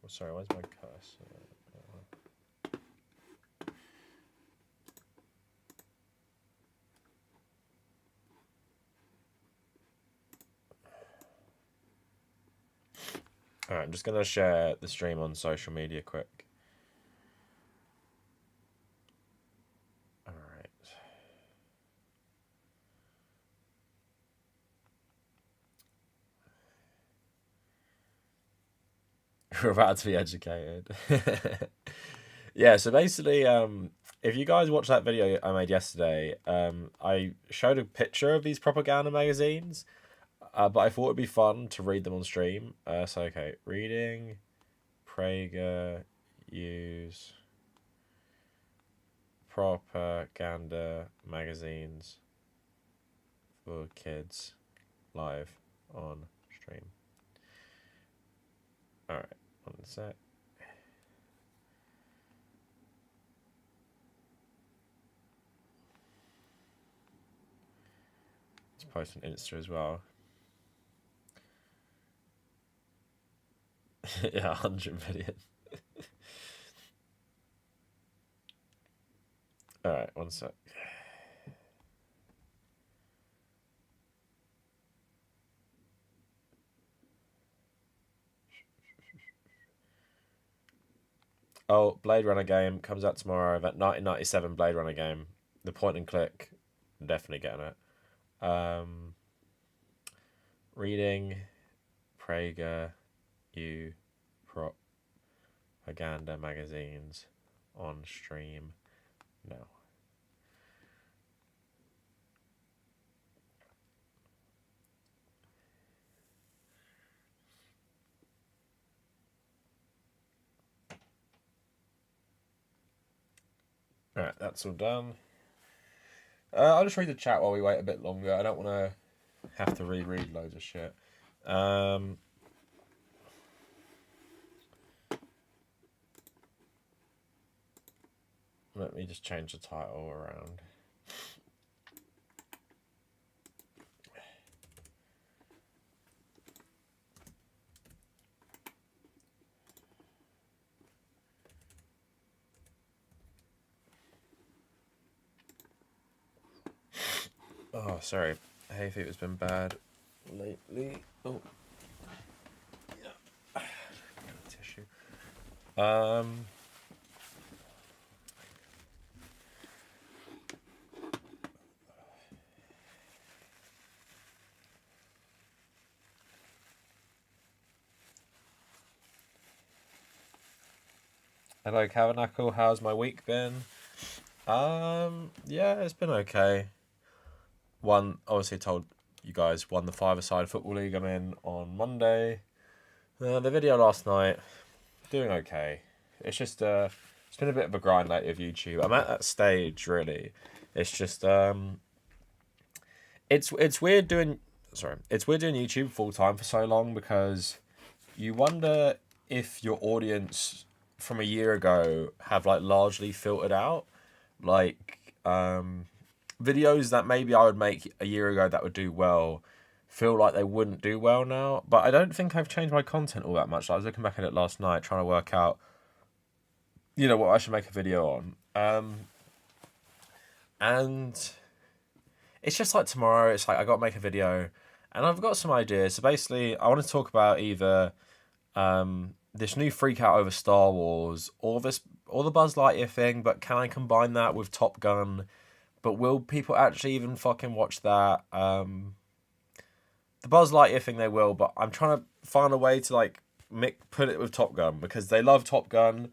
sorry, where's my cursor? Alright, I'm just going to share the stream on social media quick. Alright. We're about to be educated. Yeah, so basically, if you guys watched that video I made yesterday, I showed a picture of these propaganda magazines. But I thought it'd be fun to read them on stream. So, okay, reading PragerU's propaganda magazines for kids live on stream. Alright, one sec. Let's post on Insta as well. Yeah, 100 million. Alright, one sec. Oh, Blade Runner game comes out tomorrow. That 1997 Blade Runner game. The point and click. I'm definitely getting it. Reading PragerU propaganda magazines on stream now. Alright, that's all done. I'll just read the chat while we wait a bit longer. I don't want to have to reread loads of shit. Let me just change the title around. Oh, sorry. Hay fever's been bad lately. Oh. Yeah. Tissue. Hello, Kavernacle. How's my week been? Yeah, it's been okay. Obviously told you guys, won the five-a-side football league I'm in on Monday. The video last night, doing okay. It's just it's been a bit of a grind lately of YouTube. I'm at that stage really. It's just it's weird doing YouTube full time for so long, because you wonder if your audience from a year ago have like largely filtered out, like videos that maybe I would make a year ago that would do well feel like they wouldn't do well now. But I don't think I've changed my content all that much. I was looking back at it last night trying to work out, you know, what I should make a video on. And it's just like tomorrow, it's like I got to make a video and I've got some ideas. So basically I want to talk about either this new freak out over Star Wars or the Buzz Lightyear thing, but can I combine that with Top Gun? But will people actually even fucking watch that? The Buzz Lightyear thing they will, but I'm trying to find a way to like put it with Top Gun, because they love Top Gun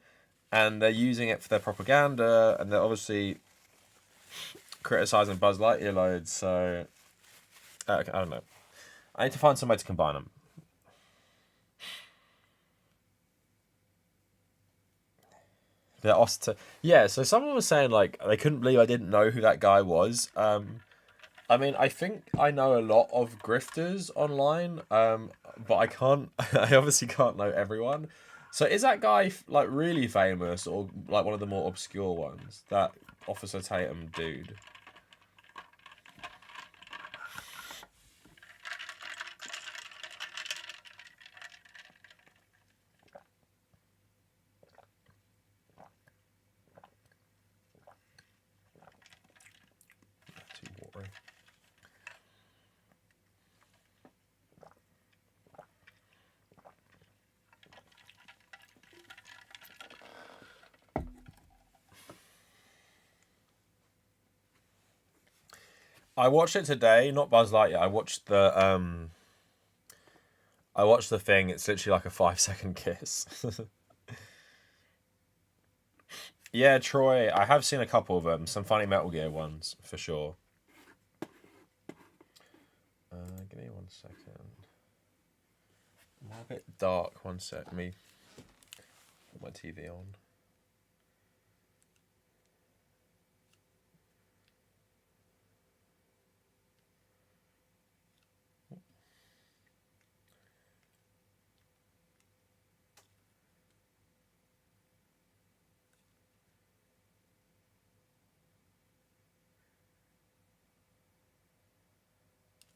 and they're using it for their propaganda, and they're obviously criticizing Buzz Lightyear loads. So I don't know. I need to find some way to combine them. Yeah, so someone was saying like they couldn't believe I didn't know who that guy was. I mean, I think I know a lot of grifters online, but I can't. I obviously can't know everyone. So is that guy like really famous, or like one of the more obscure ones? That Officer Tatum dude. I watched it today, not Buzz Lightyear. I watched the thing. It's literally like a 5 second kiss. Yeah, Troy. I have seen a couple of them. Some funny Metal Gear ones for sure. Give me 1 second. I'm a bit dark. 1 sec. Let me put my TV on.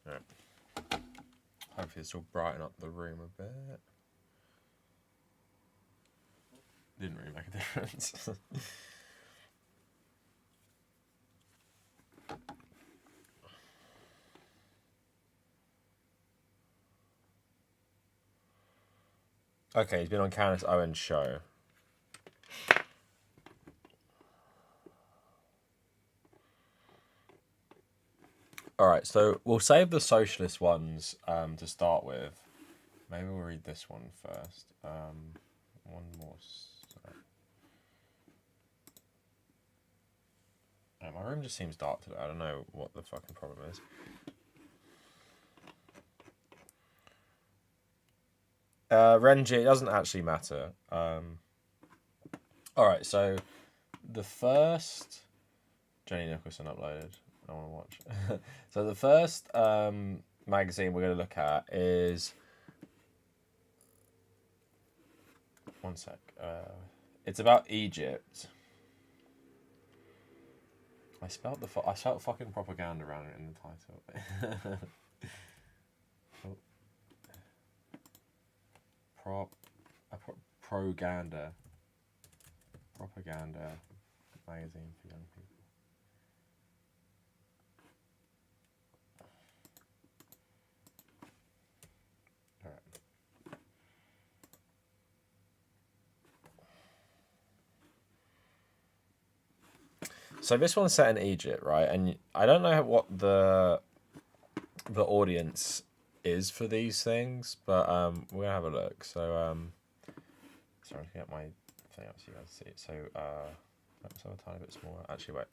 Right. Hopefully this will brighten up the room a bit. Didn't really make a difference. Okay, he's been on Candace Owens' show. Alright, so we'll save the socialist ones to start with. Maybe we'll read this one first. One more. My room just seems dark today. I don't know what the fucking problem is. Renji, it doesn't actually matter. Alright, so the first... Jenny Nicholson uploaded. I want to watch. So the first magazine we're going to look at is... One sec. It's about Egypt. I spelled fucking propaganda around it in the title. Propaganda magazine for young people. All right. So this one's set in Egypt, right? And I don't know what the audience is for these things, but we're gonna have a look. So sorry to get my thing up so you guys see it. So let's have a tiny bit smaller. Actually, wait.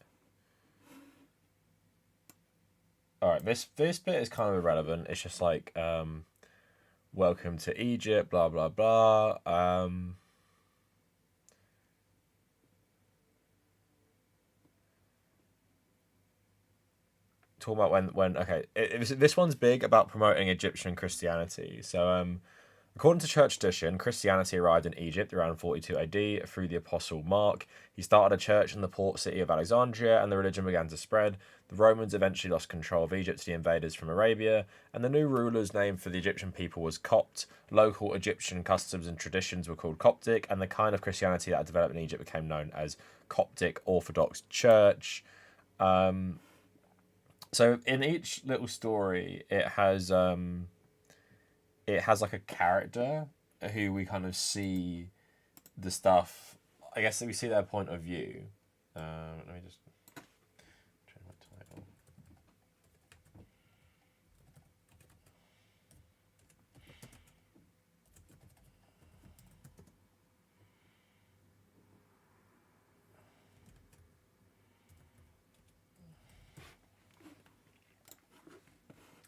All right, this bit is kind of irrelevant. It's just like welcome to Egypt, blah blah blah. Talking about when okay, this one's big about promoting Egyptian Christianity. So according to church tradition, Christianity arrived in Egypt around 42 AD through the Apostle Mark. He started a church in the port city of Alexandria, and the religion began to spread. The Romans eventually lost control of Egypt to the invaders from Arabia, and the new ruler's name for the Egyptian people was Copt. Local Egyptian customs and traditions were called Coptic, and the kind of Christianity that had developed in Egypt became known as Coptic Orthodox Church. So in each little story, it has like a character who we kind of see the stuff. I guess that we see their point of view. Let me just change my title.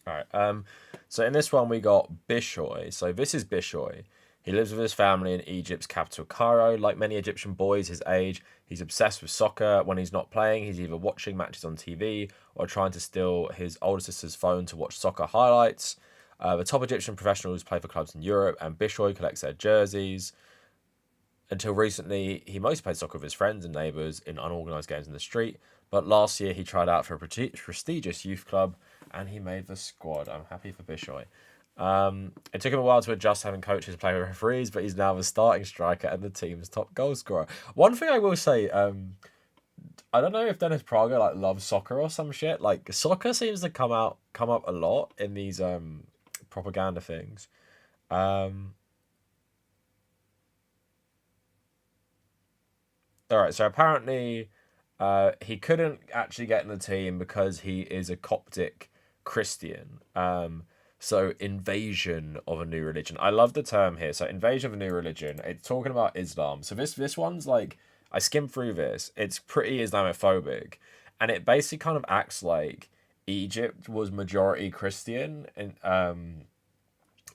All right. So in this one we got Bishoy. So this is Bishoy. He lives with his family in Egypt's capital, Cairo. Like many Egyptian boys his age, he's obsessed with soccer. When he's not playing, he's either watching matches on TV or trying to steal his older sister's phone to watch soccer highlights. The top Egyptian professionals play for clubs in Europe, and Bishoy collects their jerseys. Until recently, he mostly played soccer with his friends and neighbours in unorganised games in the street. But last year, he tried out for a prestigious youth club, and he made the squad. I'm happy for Bishoy. It took him a while to adjust having coaches play with referees, but he's now the starting striker and the team's top goal scorer. One thing I will say, I don't know if Dennis Prager like loves soccer or some shit. Like soccer seems to come up a lot in these propaganda things. All right, so apparently, He couldn't actually get in the team because he is a Coptic Christian. So invasion of a new religion. I love the term here. So invasion of a new religion. It's talking about Islam. So this one's like, I skimmed through this. It's pretty Islamophobic, and it basically kind of acts like Egypt was majority Christian and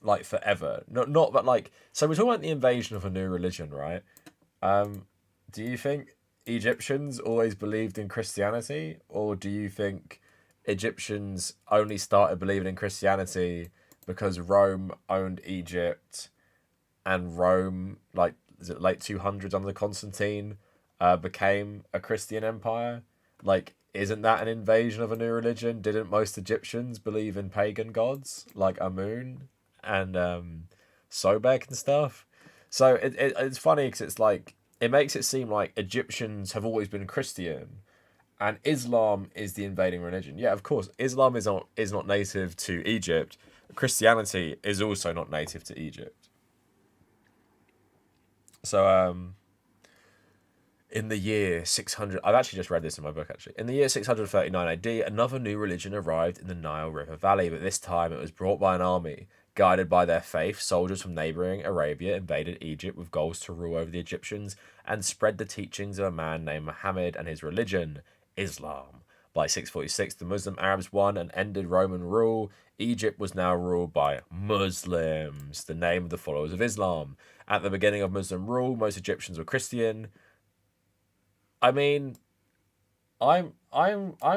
like forever. Not but like, so we're talking about the invasion of a new religion, right? Do you think Egyptians always believed in Christianity, or do you think Egyptians only started believing in Christianity because Rome owned Egypt, and Rome, like, is it late 200s under Constantine, became a Christian empire? Like, isn't that an invasion of a new religion? Didn't most Egyptians believe in pagan gods like Amun and Sobek and stuff? So it's funny because it's like, it makes it seem like Egyptians have always been Christian and Islam is the invading religion. Yeah, of course, Islam is not native to Egypt. Christianity is also not native to Egypt. So in the year 600, I've actually just read this in my book actually. In the year 639 AD, another new religion arrived in the Nile River Valley, but this time it was brought by an army. Guided by their faith, soldiers from neighboring Arabia invaded Egypt with goals to rule over the Egyptians and spread the teachings of a man named Muhammad and his religion, Islam. By 646, the Muslim Arabs won and ended Roman rule. Egypt was now ruled by Muslims, the name of the followers of Islam. At the beginning of Muslim rule, most Egyptians were Christian. I mean, I'm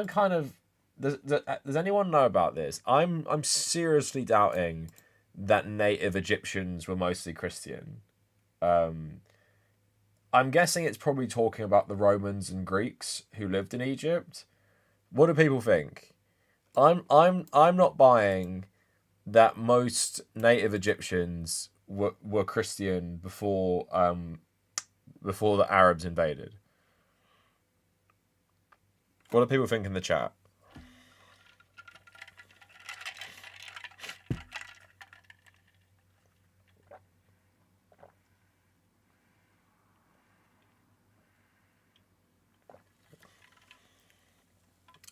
kind of. Does anyone know about this? I'm seriously doubting that native Egyptians were mostly Christian. I'm guessing it's probably talking about the Romans and Greeks who lived in Egypt. What do people think? I'm not buying that most native Egyptians were Christian before the Arabs invaded. What do people think in the chat?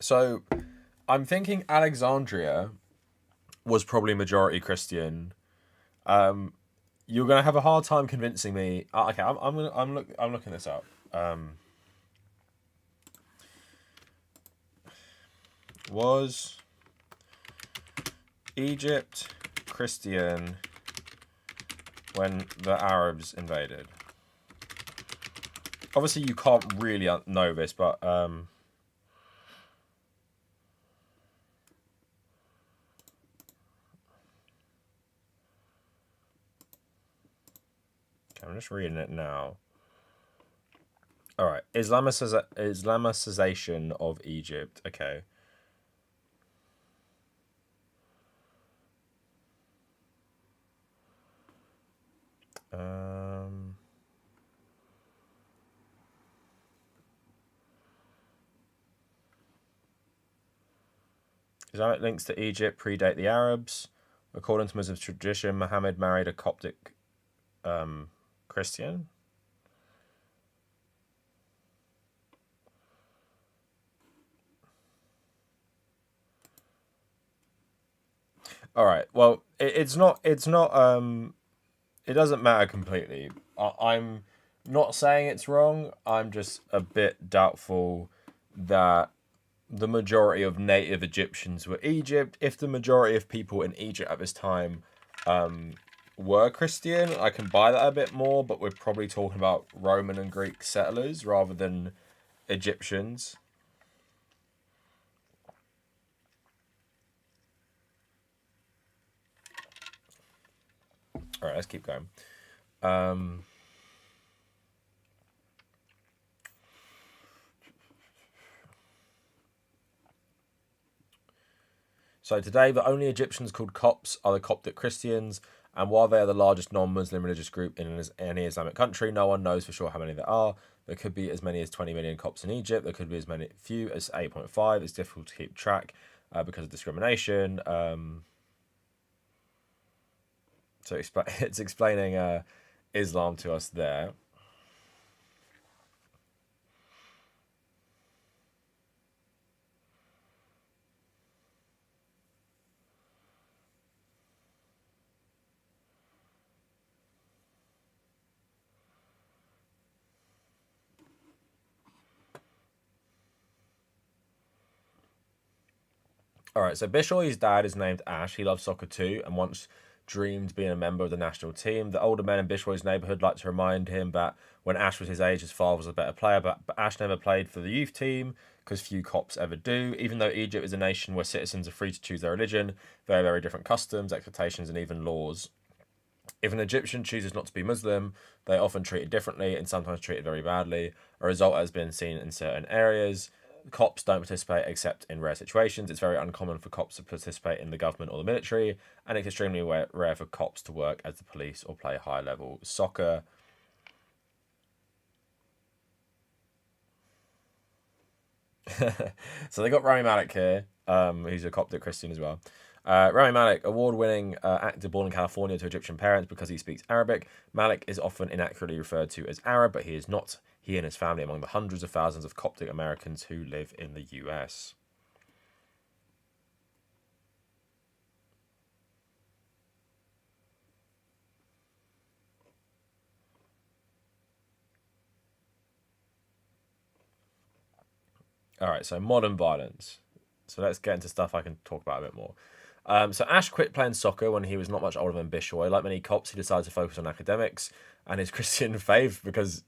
So, I'm thinking Alexandria was probably majority Christian. You're gonna have a hard time convincing me. Okay, I'm looking this up. Was Egypt Christian when the Arabs invaded? Obviously, you can't really know this, but I'm just reading it now. All right, Islamicization of Egypt. Okay. Islamic links to Egypt predate the Arabs. According to Muslim tradition, Muhammad married a Coptic Christian. All right. Well, it's not. It doesn't matter completely. I'm not saying it's wrong. I'm just a bit doubtful that the majority of native Egyptians were Egypt. If the majority of people in Egypt at this time were Christian, I can buy that a bit more, but we're probably talking about Roman and Greek settlers rather than Egyptians. All right, let's keep going. So today, the only Egyptians called Copts are the Coptic Christians, and while they are the largest non-Muslim religious group in any Islamic country, no one knows for sure how many there are. There could be as many as 20 million Copts in Egypt. There could be as few as 8.5. It's difficult to keep track because of discrimination. So it's explaining Islam to us there. All right, so Bishoy's dad is named Ash. He loves soccer too and once dreamed being a member of the national team. The older men in Bishoy's neighbourhood like to remind him that when Ash was his age, his father was a better player, but Ash never played for the youth team because few cops ever do. Even though Egypt is a nation where citizens are free to choose their religion, there are very different customs, expectations, and even laws. If an Egyptian chooses not to be Muslim, they are often treated differently and sometimes treated very badly. A result has been seen in certain areas. Cops don't participate except in rare situations. It's very uncommon for cops to participate in the government or the military, and it's extremely rare for cops to work as the police or play high level soccer. So they got Rami Malek here, who's a Coptic Christian as well. Rami Malek, award-winning actor born in California to Egyptian parents because he speaks Arabic. Malek is often inaccurately referred to as Arab, but he is not. He and his family among the hundreds of thousands of Coptic Americans who live in the US. All right, so modern violence. So let's get into stuff I can talk about a bit more. So Ash quit playing soccer when he was not much older than Bishoy. Like many cops, he decided to focus on academics and his Christian faith because,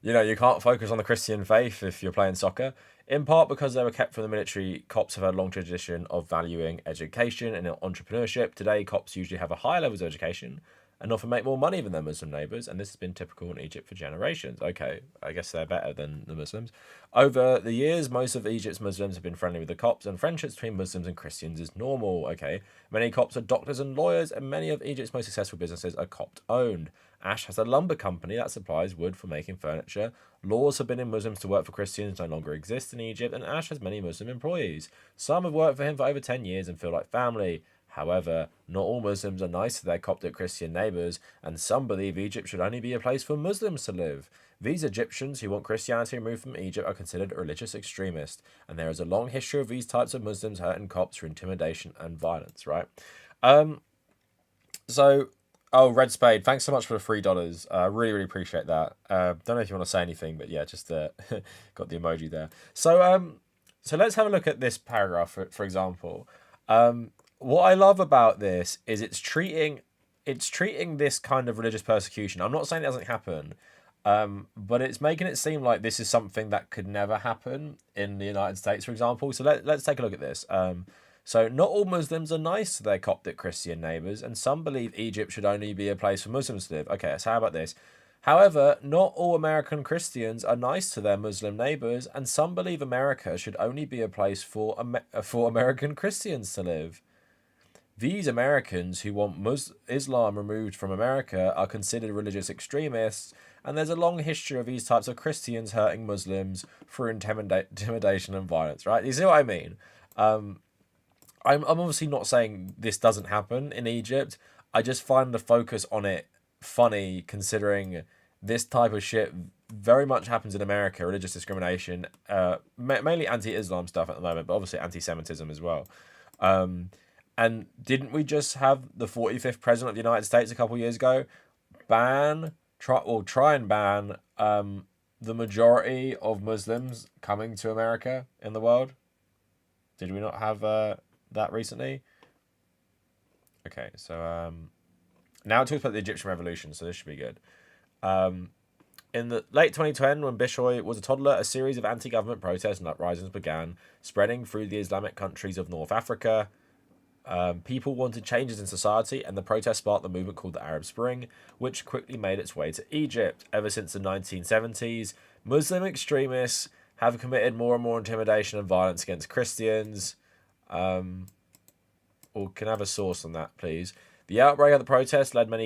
you can't focus on the Christian faith if you're playing soccer. In part because they were kept from the military, cops have had a long tradition of valuing education and entrepreneurship. Today, cops usually have a higher levels of education and often make more money than their Muslim neighbours, and this has been typical in Egypt for generations. Okay, I guess they're better than the Muslims. Over the years, most of Egypt's Muslims have been friendly with the Copts, and friendships between Muslims and Christians is normal. Okay, many Copts are doctors and lawyers, and many of Egypt's most successful businesses are Copt-owned. Ash has a lumber company that supplies wood for making furniture. Laws forbidding Muslims to work for Christians no longer exist in Egypt, and Ash has many Muslim employees. Some have worked for him for over 10 years and feel like family. However, not all Muslims are nice to their Coptic Christian neighbours, and some believe Egypt should only be a place for Muslims to live. These Egyptians who want Christianity removed from Egypt are considered religious extremists, and there is a long history of these types of Muslims hurting Copts through intimidation and violence, right? Um, so, Red Spade, thanks so much for the $3. Really, really appreciate that. Don't know if you want to say anything, but yeah, just got the emoji there. So let's have a look at this paragraph, for example. What I love about this is it's treating this kind of religious persecution. I'm not saying it doesn't happen, but it's making it seem like this is something that could never happen in the United States, for example. So let's take a look at this. So not all Muslims are nice to their Coptic Christian neighbours, and some believe Egypt should only be a place for Muslims to live. Okay, so how about this? However, not all American Christians are nice to their Muslim neighbours, and some believe America should only be a place for American Christians to live. These Americans who want Islam removed from America are considered religious extremists, and there's a long history of these types of Christians hurting Muslims through intimidation and violence, right? You see what I mean? I'm obviously not saying this doesn't happen in Egypt. I just find the focus on it funny, considering this type of shit very much happens in America, religious discrimination, mainly anti-Islam stuff at the moment, but obviously anti-Semitism as well. And didn't we just have the 45th president of the United States a couple of years ago try and ban the majority of Muslims coming to America in the world? Did we not have that recently? Okay, so now it talks about the Egyptian Revolution, so this should be good. In the late 2010, when Bishoy was a toddler, a series of anti-government protests and uprisings began spreading through the Islamic countries of North Africa. People wanted changes in society, and the protest sparked the movement called the Arab Spring, which quickly made its way to Egypt. Ever since the 1970s, Muslim extremists have committed more and more intimidation and violence against Christians. Or can I have a source on that, please? The outbreak of the protest led many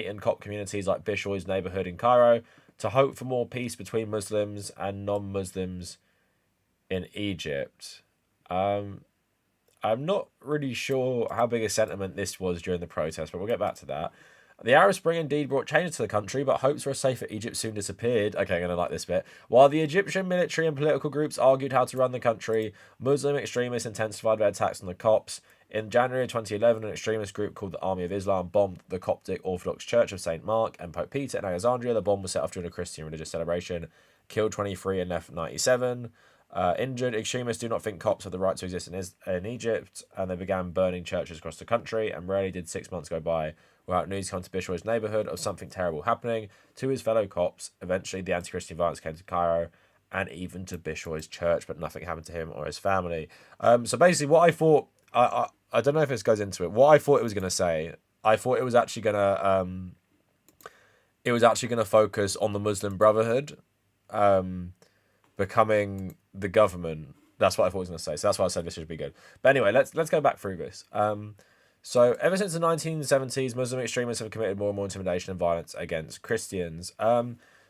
in Cop communities like Bishoy's neighborhood in Cairo to hope for more peace between Muslims and non-Muslims in Egypt. I'm not really sure how big a sentiment this was during the protest, but we'll get back to that. The Arab Spring indeed brought changes to the country, but hopes for a safer Egypt soon disappeared. Okay, I'm going to like this bit. While the Egyptian military and political groups argued how to run the country, Muslim extremists intensified their attacks on the Copts. In January 2011, an extremist group called the Army of Islam bombed the Coptic Orthodox Church of St. Mark and Pope Peter in Alexandria. The bomb was set off during a Christian religious celebration, killed 23 and left 97. Injured extremists do not think cops have the right to exist in Egypt, and they began burning churches across the country, and rarely did 6 months go by without news come to Bishoy's neighbourhood of something terrible happening to his fellow cops. Eventually, the anti-Christian violence came to Cairo, and even to Bishoy's church, but nothing happened to him or his family. So basically, what I thought, I don't know if this goes into it. What I thought it was going to say, I thought it was actually going to, focus on the Muslim Brotherhood, becoming the government. That's what I thought it was going to say. So that's why I said this should be good. But anyway, let's go back through this. So ever since the 1970s, Muslim extremists have committed more and more intimidation and violence against Christians.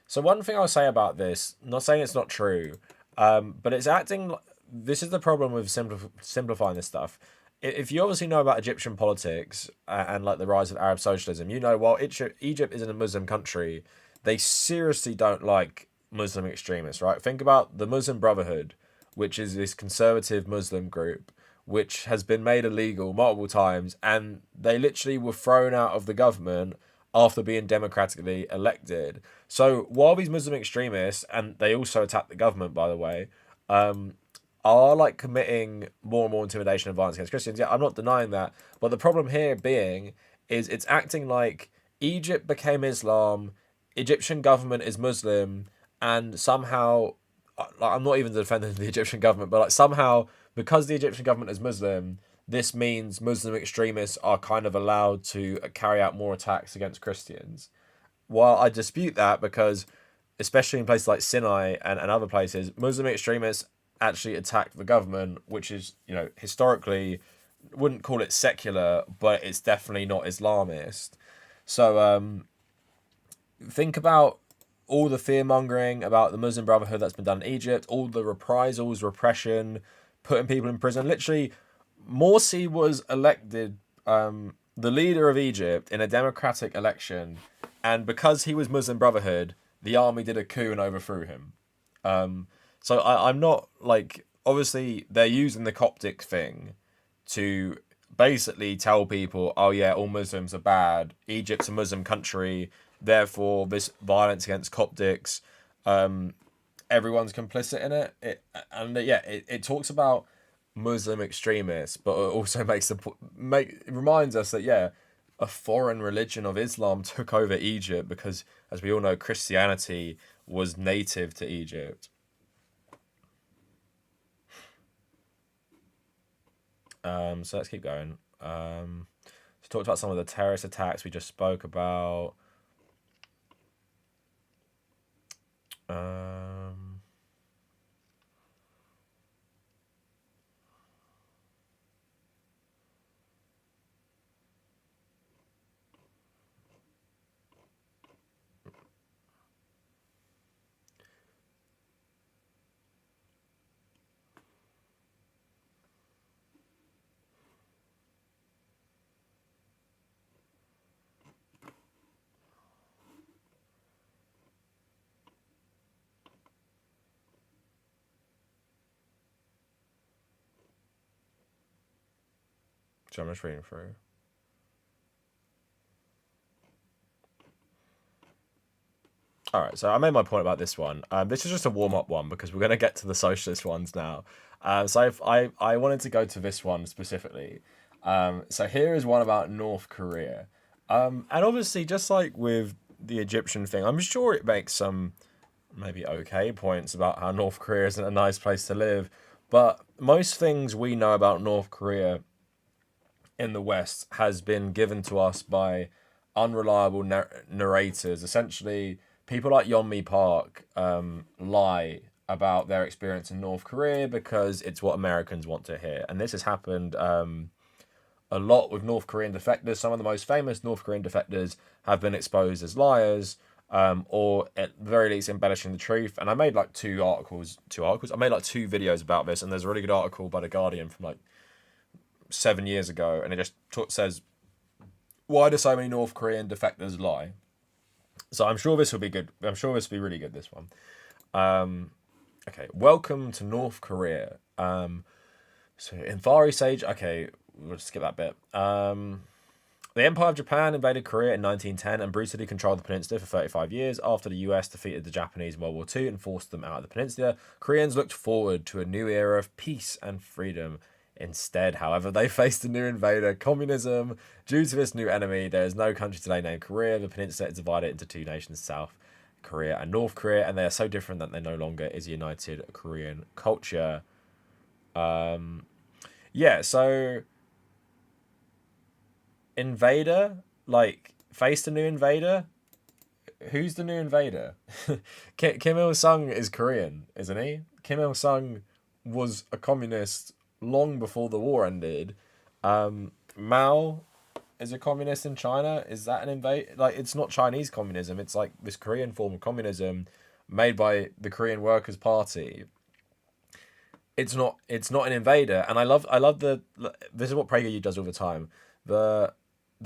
So one thing I'll say about this, not saying it's not true, but it's acting. This is the problem with simplifying this stuff. If you obviously know about Egyptian politics and like the rise of Arab socialism, you know while Egypt isn't a Muslim country, they seriously don't like Muslim extremists, right? Think about the Muslim Brotherhood, which is this conservative Muslim group, which has been made illegal multiple times, and they literally were thrown out of the government after being democratically elected. So while these Muslim extremists, and they also attack the government, by the way, are like committing more and more intimidation and violence against Christians, yeah, I'm not denying that. But the problem here being is it's acting like Egypt became Islam, Egyptian government is Muslim, and somehow, like, I'm not even defending the Egyptian government, but like somehow because the Egyptian government is Muslim, this means Muslim extremists are kind of allowed to carry out more attacks against Christians. While I dispute that, because especially in places like Sinai and other places, Muslim extremists actually attack the government, which is, you know, historically, wouldn't call it secular, but it's definitely not Islamist. So think about all the fear-mongering about the Muslim Brotherhood that's been done in Egypt, all the reprisals, repression, putting people in prison. Literally, Morsi was elected the leader of Egypt in a democratic election, and because he was Muslim Brotherhood, the army did a coup and overthrew him. So I'm not, like, obviously they're using the Coptic thing to basically tell people, oh yeah, all Muslims are bad, Egypt's a Muslim country, therefore this violence against Coptics, everyone's complicit in it. It talks about Muslim extremists, but it also reminds us that, yeah, a foreign religion of Islam took over Egypt because, as we all know, Christianity was native to Egypt. So let's keep going. So talked about some of the terrorist attacks we just spoke about. So I'm just reading through. Alright, so I made my point about this one. This is just a warm-up one because we're going to get to the socialist ones now. So I wanted to go to this one specifically. So here is one about North Korea. And obviously, just like with the Egyptian thing, I'm sure it makes some maybe okay points about how North Korea isn't a nice place to live. But most things we know about North Korea in the West has been given to us by unreliable narrators. Essentially, people like Yeonmi Park lie about their experience in North Korea because it's what Americans want to hear. And this has happened a lot with North Korean defectors. Some of the most famous North Korean defectors have been exposed as liars, or at the very least embellishing the truth. And I made like two articles. I made like two videos about this, and there's a really good article by The Guardian from like 7 years ago, and it just says, why do so many North Korean defectors lie? So I'm sure this will be good. I'm sure this will be really good, this one. Okay, welcome to North Korea. So in Far East Age, okay, we'll skip that bit. The Empire of Japan invaded Korea in 1910 and brutally controlled the peninsula for 35 years. After the US defeated the Japanese in World War II and forced them out of the peninsula, Koreans looked forward to a new era of peace and freedom. Instead, however, they faced a new invader, communism. Due to this new enemy, there is no country today named Korea. The peninsula is divided into two nations, South Korea and North Korea, and they are so different that there no longer is a united Korean culture. Yeah, so invader, like, faced a new invader. Who's the new invader? Kim Il-sung is Korean, isn't he? Kim Il-sung was a communist long before the war ended. Mao is a communist in China. Is that an invade? Like, it's not Chinese communism. It's like this Korean form of communism made by the Korean Workers' Party. It's not an invader, and I love this is what PragerU does all the time. The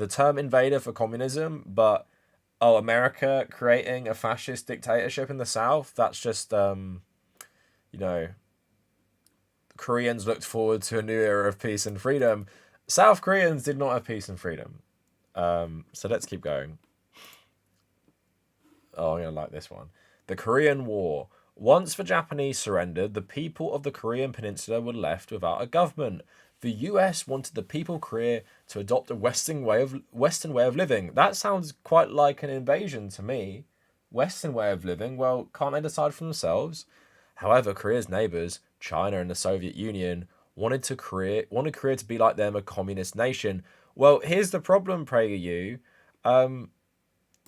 term invader for communism, but America creating a fascist dictatorship in the South, that's just Koreans looked forward to a new era of peace and freedom. South Koreans did not have peace and freedom. So let's keep going. Oh, I'm going to like this one. The Korean War. Once the Japanese surrendered, the people of the Korean peninsula were left without a government. The US wanted the people of Korea to adopt a Western way of living. That sounds quite like an invasion to me. Western way of living. Well, can't they decide for themselves? However, Korea's neighbors, China and the Soviet Union, wanted Korea to be like them, a communist nation. Well, here's the problem, PragerU.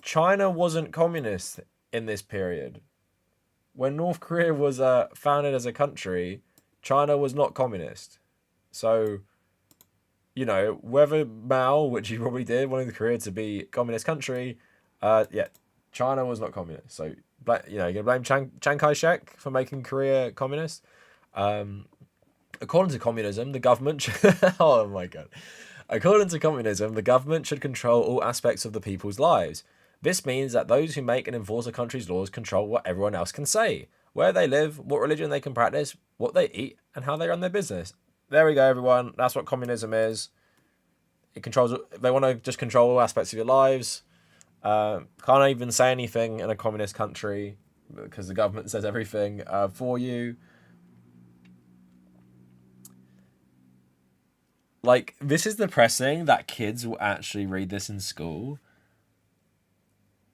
China wasn't communist in this period. When North Korea was founded as a country, China was not communist. So, whether Mao, which he probably did, wanted Korea to be a communist country, China was not communist. So, you're going to blame Chiang Kai-shek for making Korea communist? According to communism, the government oh my god. According to communism, the government should control all aspects of the people's lives. This means that those who make and enforce a country's laws control what everyone else can say, where they live, what religion they can practice, what they eat, and how they run their business. There we go, everyone. That's what communism is. They want to just control all aspects of your lives. Can't even say anything in a communist country because the government says everything for you. Like, this is depressing that kids will actually read this in school.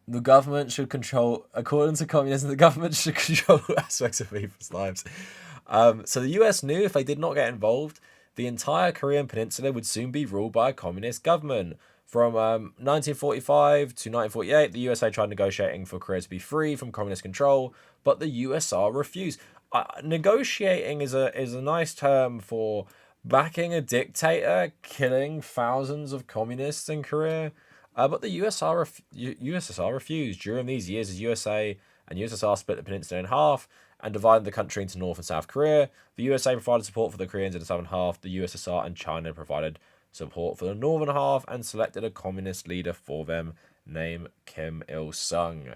The government should control, according to communism, the government should control aspects of people's lives. So the US knew if they did not get involved, the entire Korean peninsula would soon be ruled by a communist government. From 1945 to 1948, the USA tried negotiating for Korea to be free from communist control, but the USSR refused. Negotiating is a nice term for backing a dictator, killing thousands of communists in Korea. But the USSR refused. During these years, the USA and USSR split the peninsula in half and divided the country into North and South Korea. The USA provided support for the Koreans in the southern half. The USSR and China provided support for the northern half and selected a communist leader for them named Kim Il-sung.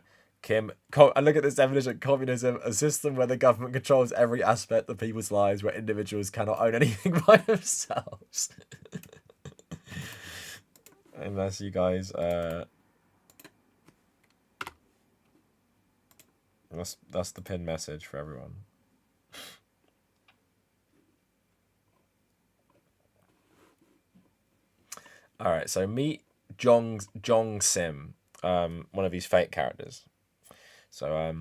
And look at this definition: communism, a system where the government controls every aspect of people's lives, where individuals cannot own anything by themselves. Unless you guys, that's the pinned message for everyone. All right, so meet Jong Sim, one of these fake characters. So,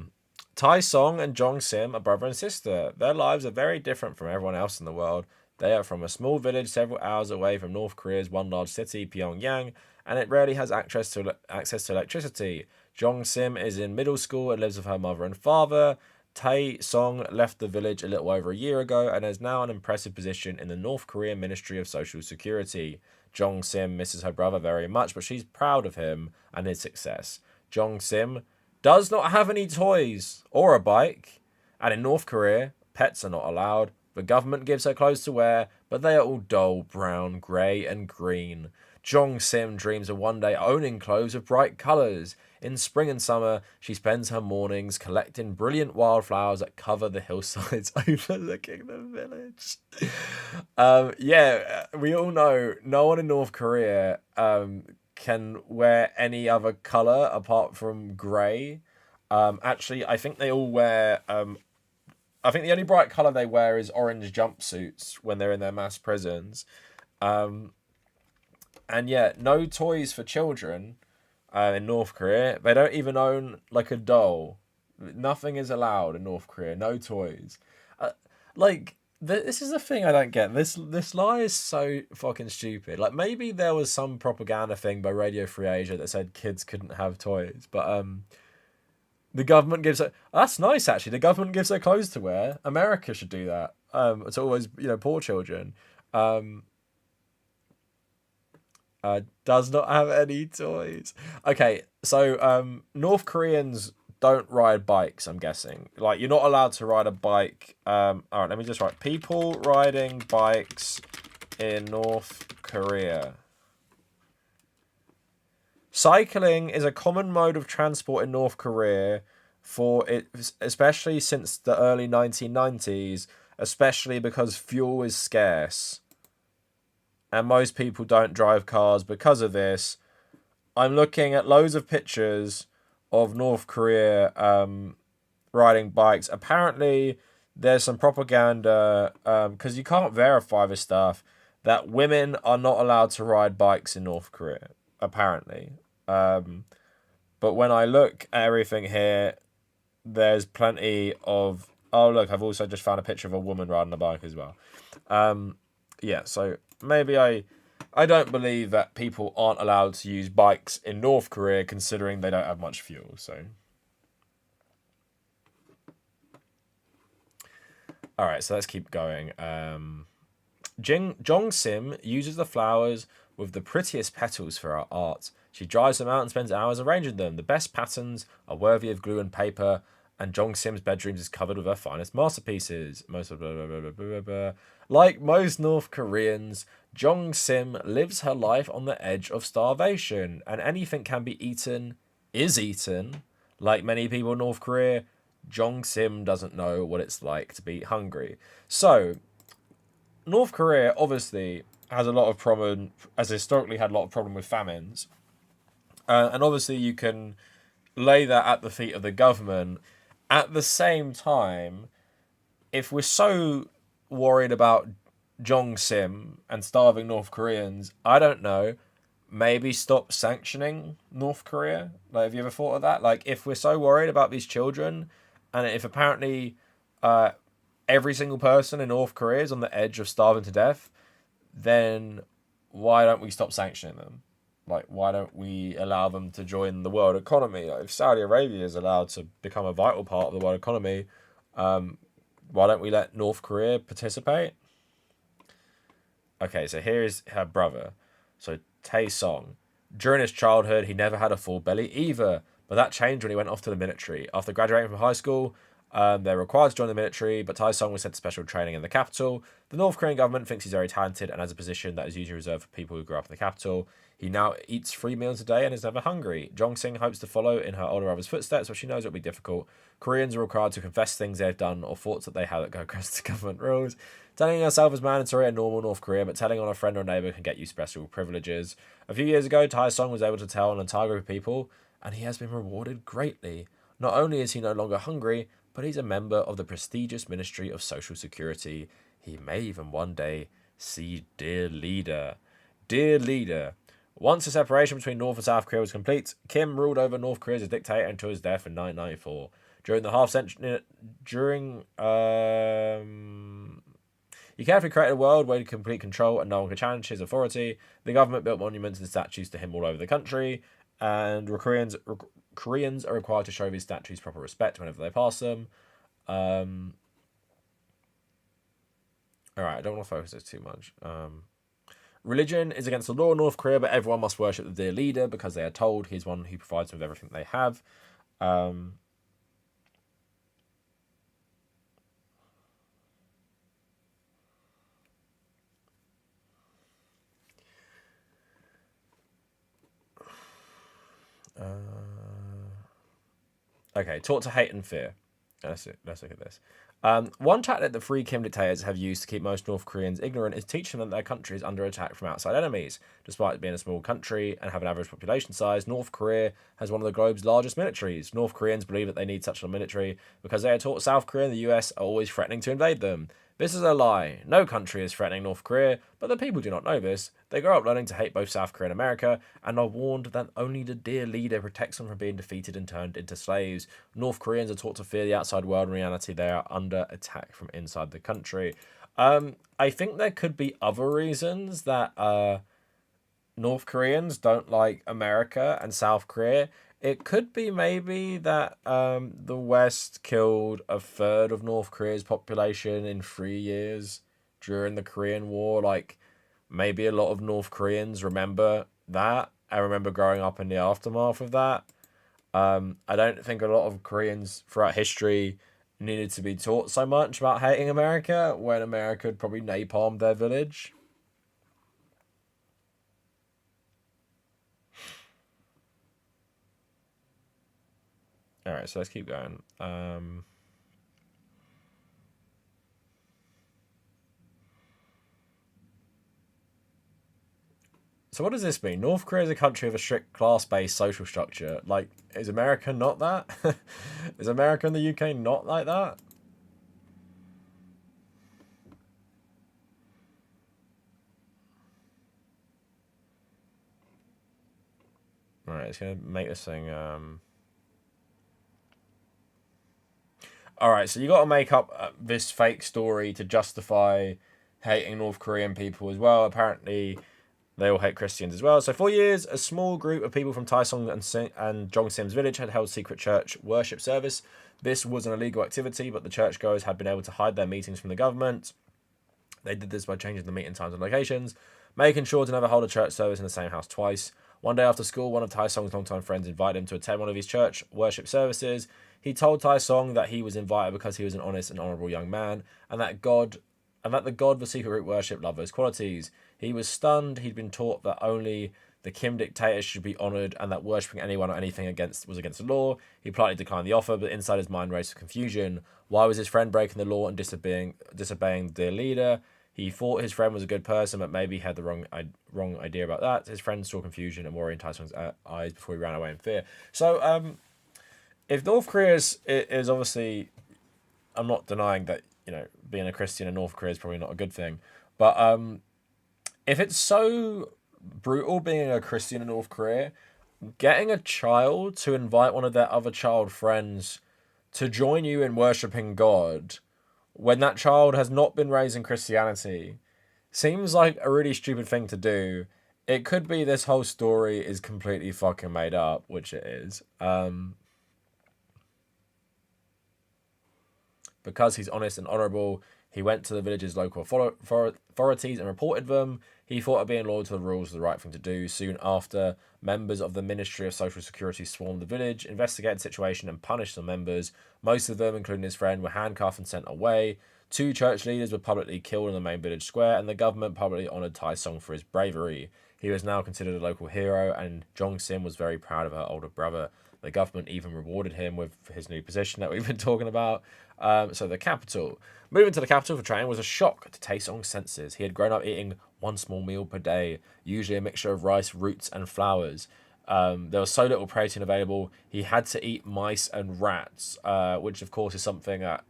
Tai Song and Jong Sim are brother and sister. Their lives are very different from everyone else in the world. They are from a small village several hours away from North Korea's one large city, Pyongyang, and it rarely has access to electricity. Jong Sim is in middle school and lives with her mother and father. Tai Song left the village a little over a year ago and has now an impressive position in the North Korean Ministry of Social Security. Jong Sim misses her brother very much, but she's proud of him and his success. Jong Sim does not have any toys or a bike, and in North Korea, pets are not allowed. The government gives her clothes to wear, but they are all dull brown, grey and green. Jong Sim dreams of one day owning clothes of bright colours. In spring and summer, she spends her mornings collecting brilliant wildflowers that cover the hillsides overlooking the village. We all know no one in North Korea can wear any other color apart from gray. Actually, I think they all wear. I think the only bright color they wear is orange jumpsuits when they're in their mass prisons. And yeah, no toys for children in North Korea. They don't even own like a doll. Nothing is allowed in North Korea. No toys. Like this is the thing I don't get. This lie is so fucking stupid. Like maybe there was some propaganda thing by Radio Free Asia that said kids couldn't have toys, but the government gives it. That's nice actually. The government gives their clothes to wear. America should do that. It's always poor children. Does not have any toys. Okay, so North Koreans don't ride bikes, I'm guessing. Like, you're not allowed to ride a bike. Alright, let me just write. People riding bikes in North Korea. Cycling is a common mode of transport in North Korea, especially since the early 1990s, especially because fuel is scarce. And most people don't drive cars because of this. I'm looking at loads of pictures of North Korea riding bikes. Apparently, there's some propaganda, because you can't verify this stuff, that women are not allowed to ride bikes in North Korea, apparently. But when I look at everything here, there's plenty of... Oh, look, I've also just found a picture of a woman riding a bike as well. Yeah, so maybe I don't believe that people aren't allowed to use bikes in North Korea, considering they don't have much fuel, so... Alright, so let's keep going. Jong Sim uses the flowers with the prettiest petals for her art. She dries them out and spends hours arranging them. The best patterns are worthy of glue and paper, and Jong Sim's bedroom is covered with her finest masterpieces. Like most North Koreans, Jong Sim lives her life on the edge of starvation, and anything can be eaten is eaten. Like many people in North Korea, Jong Sim doesn't know what it's like to be hungry. So, North Korea obviously has historically had a lot of problem with famines. And obviously you can lay that at the feet of the government. At the same time, if we're so worried about Jong Sim and starving North Koreans, I don't know, maybe stop sanctioning North Korea? Like, have you ever thought of that? Like, if we're so worried about these children, and if apparently every single person in North Korea is on the edge of starving to death, then why don't we stop sanctioning them? Like, why don't we allow them to join the world economy? Like, if Saudi Arabia is allowed to become a vital part of the world economy, why don't we let North Korea participate? Okay, so here is her brother. So, Tae Song. During his childhood, he never had a full belly either, but that changed when he went off to the military. After graduating from high school, they're required to join the military, but Tae Song was sent to special training in the capital. The North Korean government thinks he's very talented and has a position that is usually reserved for people who grew up in the capital. He now eats 3 meals a day and is never hungry. Jong Sing hopes to follow in her older brother's footsteps, but she knows it will be difficult. Koreans are required to confess things they've done or thoughts that they have that go against the government rules. Telling herself is mandatory in normal North Korea, but telling on a friend or neighbour can get you special privileges. A few years ago, Tae Song was able to tell an entire group of people, and he has been rewarded greatly. Not only is he no longer hungry, but he's a member of the prestigious Ministry of Social Security. He may even one day see Dear Leader. Dear Leader. Once the separation between North and South Korea was complete, Kim ruled over North Korea as a dictator until his death in 1994. He carefully created a world where he could complete control and no one could challenge his authority. The government built monuments and statues to him all over the country, and Koreans are required to show these statues proper respect whenever they pass them. Alright, I don't want to focus this too much. Religion is against the law in North Korea, but everyone must worship the dear leader because they are told he's one who provides them with everything they have. Okay, taught to hate and fear. Let's look at this. One tactic that three Kim dictators have used to keep most North Koreans ignorant is teaching them that their country is under attack from outside enemies. Despite being a small country and having an average population size, North Korea has one of the globe's largest militaries. North Koreans believe that they need such a military because they are taught South Korea and the US are always threatening to invade them. This is a lie. No country is threatening North Korea, but the people do not know this. They grow up learning to hate both South Korea and America, and are warned that only the dear leader protects them from being defeated and turned into slaves. North Koreans are taught to fear the outside world. In reality, they are under attack from inside the country. I think there could be other reasons that North Koreans don't like America and South Korea. It could be maybe that the West killed a third of North Korea's population in 3 years during the Korean War. Like, maybe a lot of North Koreans remember that. I remember growing up in the aftermath of that. I don't think a lot of Koreans throughout history needed to be taught so much about hating America when America had probably napalmed their village. All right, so let's keep going. So what does this mean? North Korea is a country with a strict class-based social structure. Like, is America not that? Is America and the UK not like that? All right, it's gonna make this thing. All right, so you got to make up this fake story to justify hating North Korean people as well. Apparently, they all hate Christians as well. So for years, a small group of people from Taesong and Jongsim's village had held secret church worship service. This was an illegal activity, but the churchgoers had been able to hide their meetings from the government. They did this by changing the meeting times and locations, making sure to never hold a church service in the same house twice. One day after school, one of Tai Song's longtime friends invited him to attend one of his church worship services. He told Tai Song that he was invited because he was an honest and honourable young man, and that the God of the secret group worshipped love those qualities. He was stunned. He'd been taught that only the Kim dictators should be honoured, and that worshipping anyone or anything was against the law. He politely declined the offer, but inside his mind raced with confusion. Why was his friend breaking the law and disobeying their leader? He thought his friend was a good person, but maybe he had the wrong idea about that. His friend saw confusion and worry in Tai Song's eyes before he ran away in fear. So, if North Korea is obviously, I'm not denying that, being a Christian in North Korea is probably not a good thing, but if it's so brutal being a Christian in North Korea, getting a child to invite one of their other child friends to join you in worshipping God when that child has not been raised in Christianity seems like a really stupid thing to do. It could be this whole story is completely fucking made up, which it is. Because he's honest and honourable, he went to the village's local authorities and reported them. He thought of being loyal to the rules was the right thing to do. Soon after, members of the Ministry of Social Security swarmed the village, investigated the situation and punished the members. Most of them, including his friend, were handcuffed and sent away. 2 church leaders were publicly killed in the main village square, and the government publicly honoured Tai Song for his bravery. He was now considered a local hero, and Jong Sim was very proud of her older brother. The government even rewarded him with his new position that we've been talking about. So the capital. Moving to the capital for training was a shock to Taesong's senses. He had grown up eating one small meal per day, usually a mixture of rice, roots, and flours. There was so little protein available, he had to eat mice and rats, which of course is something that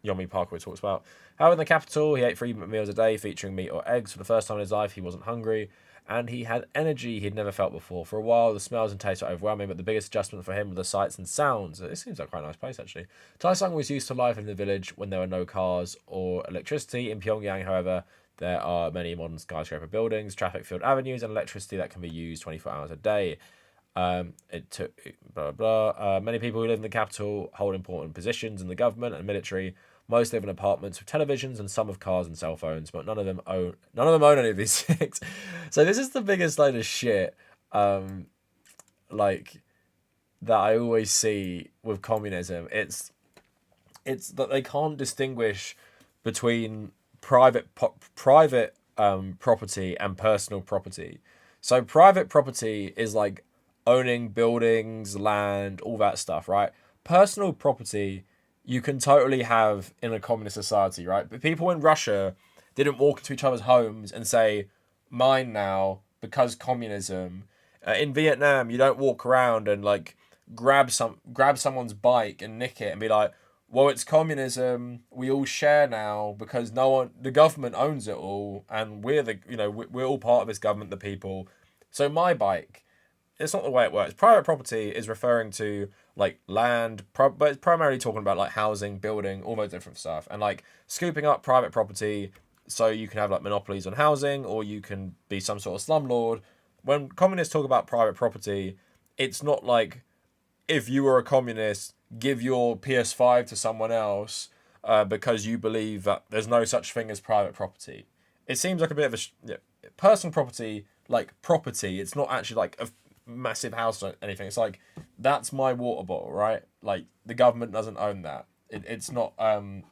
Yomi Parker talks about. However, in the capital, he ate 3 meals a day, featuring meat or eggs. For the first time in his life, he wasn't hungry, and he had energy he'd never felt before. For a while, the smells and tastes were overwhelming, but the biggest adjustment for him were the sights and sounds. It seems like quite a nice place, actually. Taesong was used to life in the village when there were no cars or electricity. In Pyongyang, however, there are many modern skyscraper buildings, traffic-filled avenues, and electricity that can be used 24 hours a day. It took blah blah blah. Many people who live in the capital hold important positions in the government and military. Most live in apartments with televisions, and some have cars and cell phones, but none of them own any of these things. So this is the biggest load of shit, like that I always see with communism. It's that they can't distinguish between private property and personal property. So private property is like owning buildings, land, all that stuff, right? Personal property, you can totally have in a communist society, right? But people in Russia didn't walk into each other's homes and say, mine now, because communism. In Vietnam, you don't walk around and like grab someone's bike and nick it and be like, well, it's communism. We all share now because no one, the government owns it all, and we're all part of this government, the people. So my bike, it's not the way it works. Private property is referring to like land, but it's primarily talking about like housing, building, all those different stuff, and like scooping up private property so you can have like monopolies on housing, or you can be some sort of slumlord. When communists talk about private property, it's not like if you were a communist, give your PS5 to someone else because you believe that there's no such thing as private property. It seems like a bit of personal property, like property. It's not actually like a massive house or anything. It's like, that's my water bottle, right? Like the government doesn't own that. It's not you're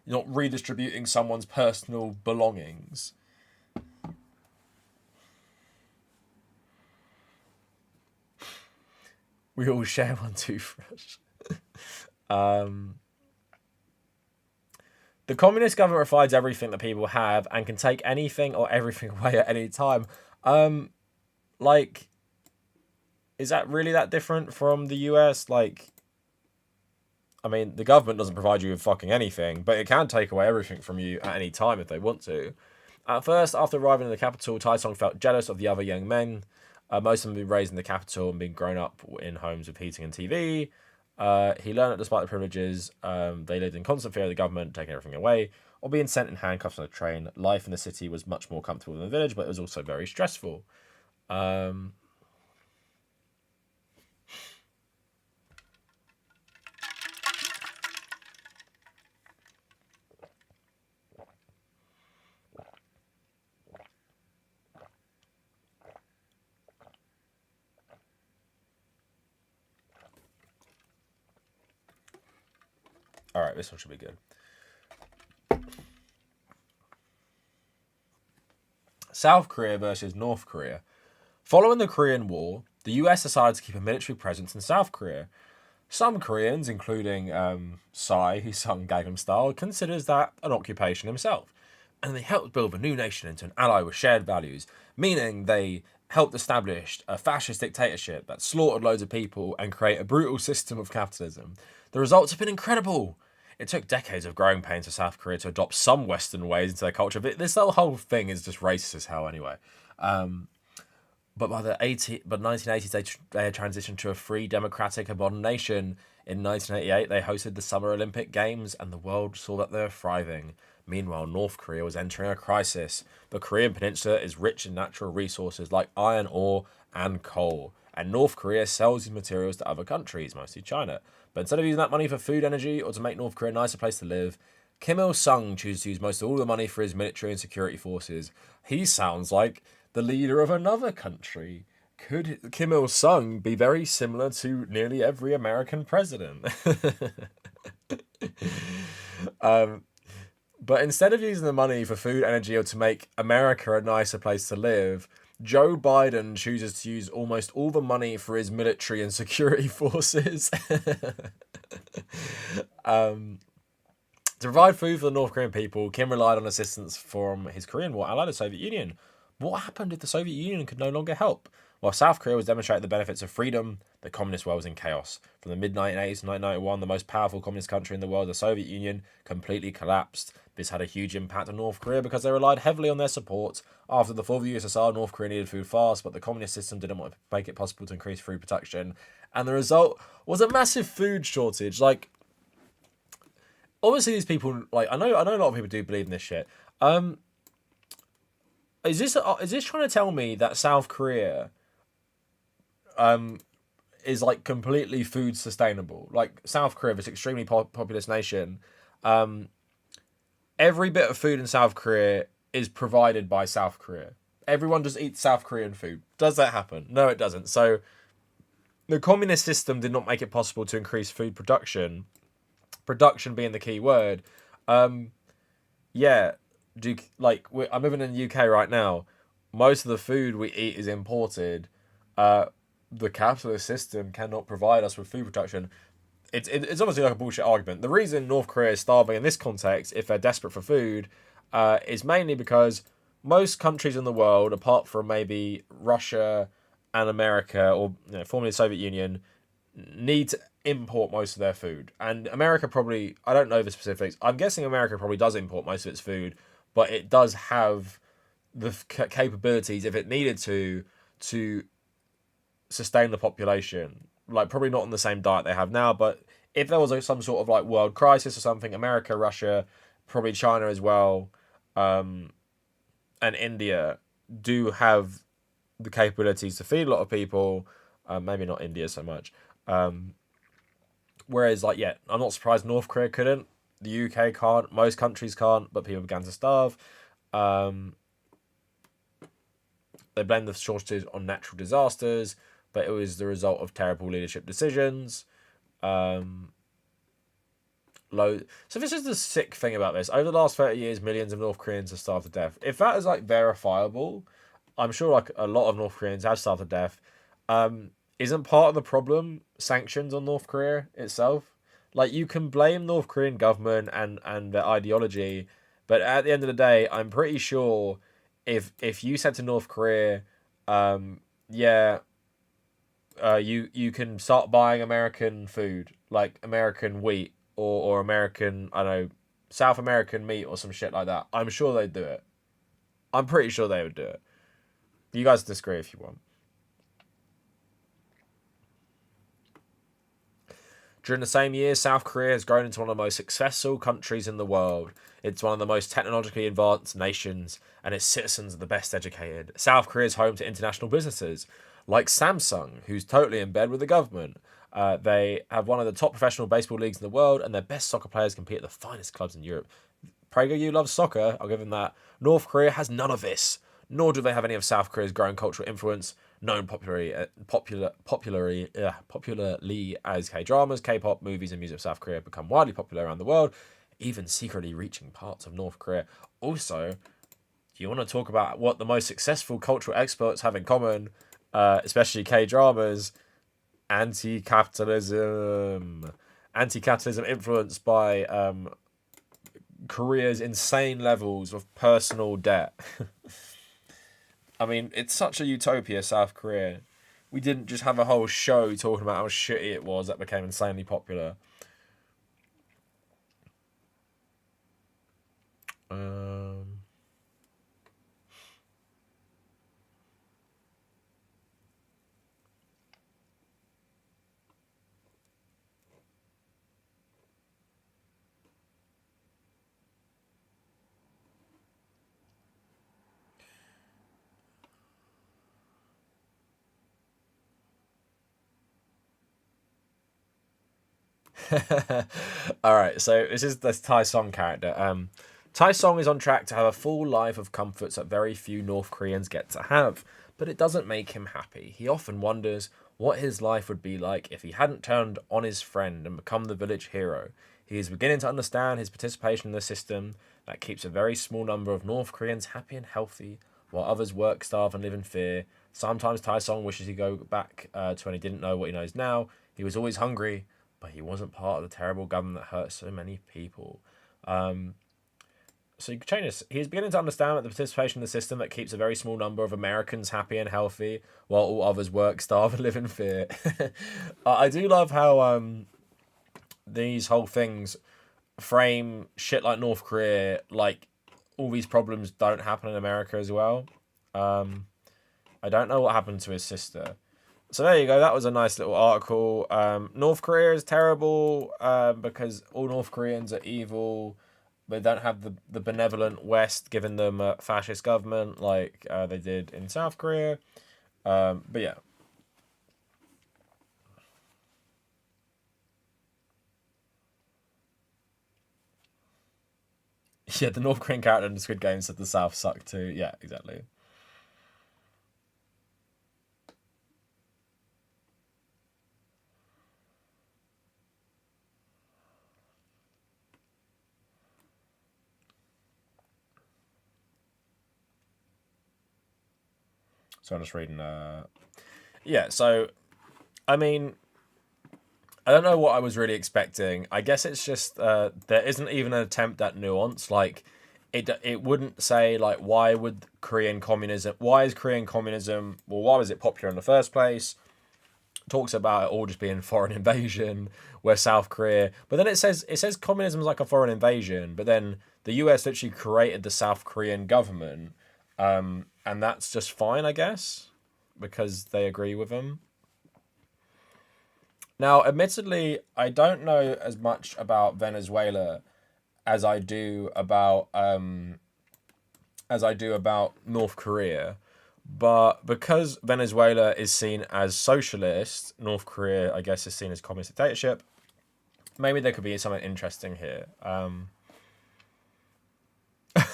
not redistributing someone's personal belongings. We all share one toothbrush. The communist government provides everything that people have and can take anything or everything away at any time. Like, is that really that different from the US? Like, I mean, the government doesn't provide you with fucking anything, but it can take away everything from you at any time if they want to. At first, after arriving in the capital, Tai Song felt jealous of the other young men. Most of them had been raised in the capital and been grown up in homes with heating and TV. He learned that despite the privileges, they lived in constant fear of the government taking everything away, or being sent in handcuffs on a train. Life in the city was much more comfortable than the village, but it was also very stressful. All right, this one should be good. South Korea versus North Korea. Following the Korean War, the US decided to keep a military presence in South Korea. Some Koreans, including Psy, who sung Gangnam Style, considers that an occupation himself. And they helped build a new nation into an ally with shared values, meaning they helped establish a fascist dictatorship that slaughtered loads of people and create a brutal system of capitalism. The results have been incredible. It took decades of growing pains for South Korea to adopt some Western ways into their culture. But this whole thing is just racist as hell anyway. But by the 1980s, they had transitioned to a free, democratic, and modern nation. In 1988, they hosted the Summer Olympic Games, and the world saw that they were thriving. Meanwhile, North Korea was entering a crisis. The Korean peninsula is rich in natural resources like iron ore and coal, and North Korea sells these materials to other countries, mostly China. But instead of using that money for food, energy, or to make North Korea a nicer place to live, Kim Il-sung chooses to use most of all the money for his military and security forces. He sounds like the leader of another country. Could Kim Il-sung be very similar to nearly every American president? But instead of using the money for food, energy, or to make America a nicer place to live, Joe Biden chooses to use almost all the money for his military and security forces. To provide food for the North Korean people, Kim relied on assistance from his Korean War ally, the Soviet Union. What happened if the Soviet Union could no longer help? While South Korea was demonstrating the benefits of freedom, the communist world was in chaos. From the mid-1980s to 1991, the most powerful communist country in the world, the Soviet Union, completely collapsed. This had a huge impact on North Korea because they relied heavily on their support. After the fall of the USSR, North Korea needed food fast, but the communist system didn't want to make it possible to increase food production. And the result was a massive food shortage. Like, obviously these people, like, I know a lot of people do believe in this shit. Is this trying to tell me that South Korea is like completely food sustainable? Like South Korea, this extremely populous nation, every bit of food in South Korea is provided by South Korea. Everyone just eats South Korean food. Does that happen? No, it doesn't. So the communist system did not make it possible to increase food production. Production being the key word. Yeah. I'm living in the UK right now. Most of the food we eat is imported. The capitalist system cannot provide us with food production. it's obviously like a bullshit argument. The reason North Korea is starving in this context, if they're desperate for food, is mainly because most countries in the world, apart from maybe Russia and America, or formerly the Soviet Union, need to import most of their food. And America probably, I don't know the specifics. I'm guessing America probably does import most of its food, but it does have the capabilities, if it needed to sustain the population. Like, probably not on the same diet they have now, but if there was some sort of like world crisis or something, America, Russia, probably China as well, and India do have the capabilities to feed a lot of people. Maybe not India so much. Whereas, like, yeah, I'm not surprised North Korea couldn't. The UK can't. Most countries can't, but people began to starve. They blamed the shortages on natural disasters, but it was the result of terrible leadership decisions. So this is the sick thing about this. Over the last 30 years, millions of North Koreans have starved to death. If that is like verifiable, I'm sure like a lot of North Koreans have starved to death. Isn't part of the problem sanctions on North Korea itself? Like, you can blame North Korean government and their ideology, but at the end of the day, I'm pretty sure if you said to North Korea, yeah, you can start buying American food, like American wheat or American, I don't know, South American meat or some shit like that, I'm sure they'd do it. I'm pretty sure they would do it. You guys disagree if you want. During the same year, South Korea has grown into one of the most successful countries in the world. It's one of the most technologically advanced nations, and its citizens are the best educated. South Korea is home to international businesses, like Samsung, who's totally in bed with the government. They have one of the top professional baseball leagues in the world, and their best soccer players compete at the finest clubs in Europe. PragerU loves soccer, I'll give them that. North Korea has none of this, nor do they have any of South Korea's growing cultural influence, known popularly as K-dramas. K-pop, movies, and music of South Korea have become widely popular around the world, even secretly reaching parts of North Korea. Also, do you want to talk about what the most successful cultural experts have in common, especially K-dramas? Anti-capitalism. Anti-capitalism influenced by Korea's insane levels of personal debt. I mean, it's such a utopia, South Korea. We didn't just have a whole show talking about how shitty it was that became insanely popular. All right, so this is the Tai Song character. Tai Song is on track to have a full life of comforts that very few North Koreans get to have, but it doesn't make him happy. He often wonders what his life would be like if he hadn't turned on his friend and become the village hero. He is beginning to understand his participation in the system that keeps a very small number of North Koreans happy and healthy, while others work, starve, and live in fear. Sometimes Tai Song wishes he'd go back to when he didn't know what he knows now. He was always hungry, but he wasn't part of the terrible government that hurt so many people. So you can change this. He's beginning to understand that the participation in the system that keeps a very small number of Americans happy and healthy, while all others work, starve, and live in fear. I do love how these whole things frame shit like North Korea, like all these problems don't happen in America as well. I don't know what happened to his sister. So there you go. That was a nice little article. North Korea is terrible because all North Koreans are evil. They don't have the benevolent West giving them a fascist government like they did in South Korea. But yeah. Yeah, the North Korean character in the Squid Game said the South sucked too. Yeah, exactly. So I'm just reading. Yeah, so I mean, I don't know what I was really expecting. I guess it's just there isn't even an attempt at nuance. Like it wouldn't say like why is Korean communism, well, why was it popular in the first place? Talks about it all just being foreign invasion, where South Korea, but then it says communism is like a foreign invasion, but then the US literally created the South Korean government, and that's just fine, I guess, because they agree with them. Now, admittedly, I don't know as much about Venezuela as I do about North Korea, but because Venezuela is seen as socialist, North Korea, I guess, is seen as communist dictatorship. Maybe there could be something interesting here.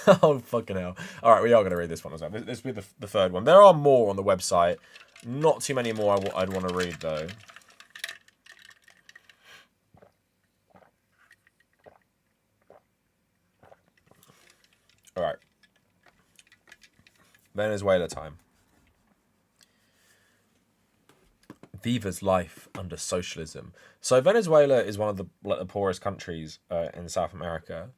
Oh, fucking hell. All right, we are going to read this one as well. This will be the third one. There are more on the website. Not too many more I'd want to read, though. All right. Venezuela time. Viva's life under socialism. So Venezuela is one of the poorest countries in South America.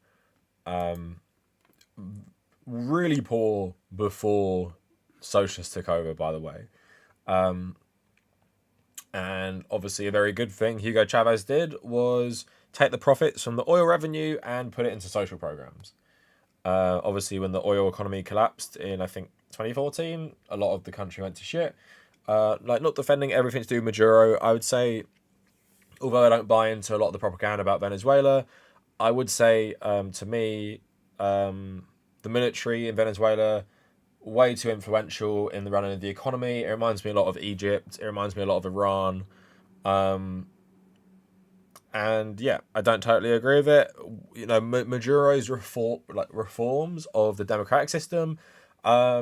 Really poor before socialists took over, by the way. And obviously a very good thing Hugo Chavez did was take the profits from the oil revenue and put it into social programs. Obviously, when the oil economy collapsed in, I think, 2014, a lot of the country went to shit. Like, not defending everything to do with Maduro, I would say, although I don't buy into a lot of the propaganda about Venezuela, I would say, to me, the military in Venezuela, way too influential in the running of the economy. It reminds me a lot of Egypt. It reminds me a lot of Iran. And yeah, I don't totally agree with it. You know, Maduro's reforms of the democratic system. I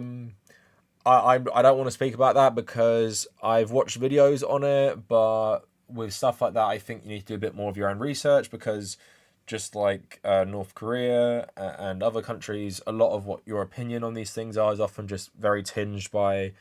don't want to speak about that because I've watched videos on it, but with stuff like that, I think you need to do a bit more of your own research because just like North Korea and other countries, a lot of what your opinion on these things are is often just very tinged by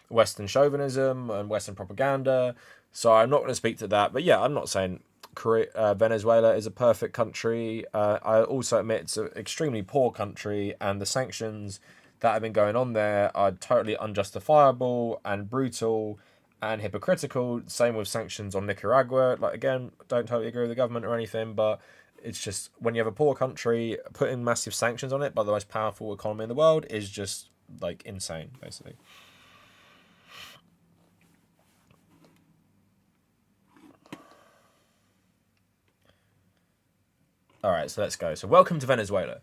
Western chauvinism and Western propaganda. So I'm not going to speak to that. But yeah, I'm not saying Venezuela is a perfect country. I also admit it's an extremely poor country, and the sanctions that have been going on there are totally unjustifiable and brutal and hypocritical. Same with sanctions on Nicaragua. Like, again, don't totally agree with the government or anything, but it's just when you have a poor country, putting massive sanctions on it by the most powerful economy in the world is just like insane, basically. All right, so let's go. So, welcome to Venezuela.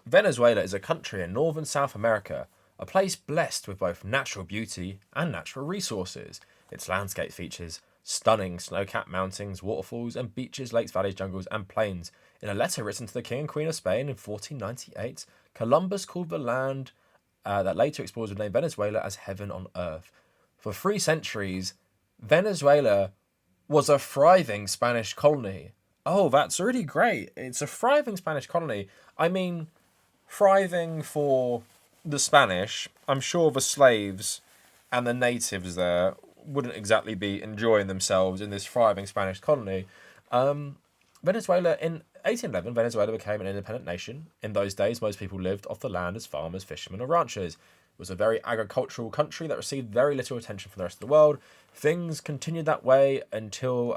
Venezuela is a country in northern South America, a place blessed with both natural beauty and natural resources. Its landscape features stunning snow-capped mountains, waterfalls, and beaches, lakes, valleys, jungles, and plains. In a letter written to the King and Queen of Spain in 1498, Columbus called the land that later explorers would name Venezuela as heaven on earth. For 3 centuries, Venezuela was a thriving Spanish colony. Oh, that's really great. It's a thriving Spanish colony. I mean, thriving for the Spanish. I'm sure the slaves and the natives there wouldn't exactly be enjoying themselves in this thriving Spanish colony. Venezuela, in 1811, Venezuela became an independent nation. In those days, most people lived off the land as farmers, fishermen, or ranchers. It was a very agricultural country that received very little attention from the rest of the world. Things continued that way until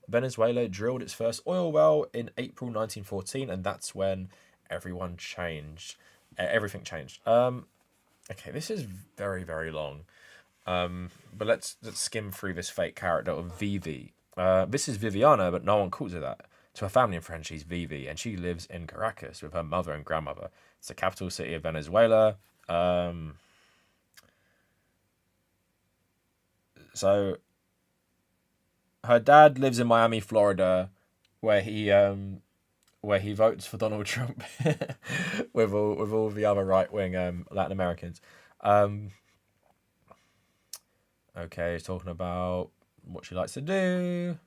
Venezuela drilled its first oil well in April 1914, and that's when everyone changed. Everything changed. Okay, this is very, very long. But let's skim through this fake character of Vivi. This is Viviana, but no one calls her that. To her family and friends, she's Vivi, and she lives in Caracas with her mother and grandmother. It's the capital city of Venezuela. So her dad lives in Miami, Florida, where he votes for Donald Trump with all the other right wing Latin Americans. Okay, talking about what she likes to do.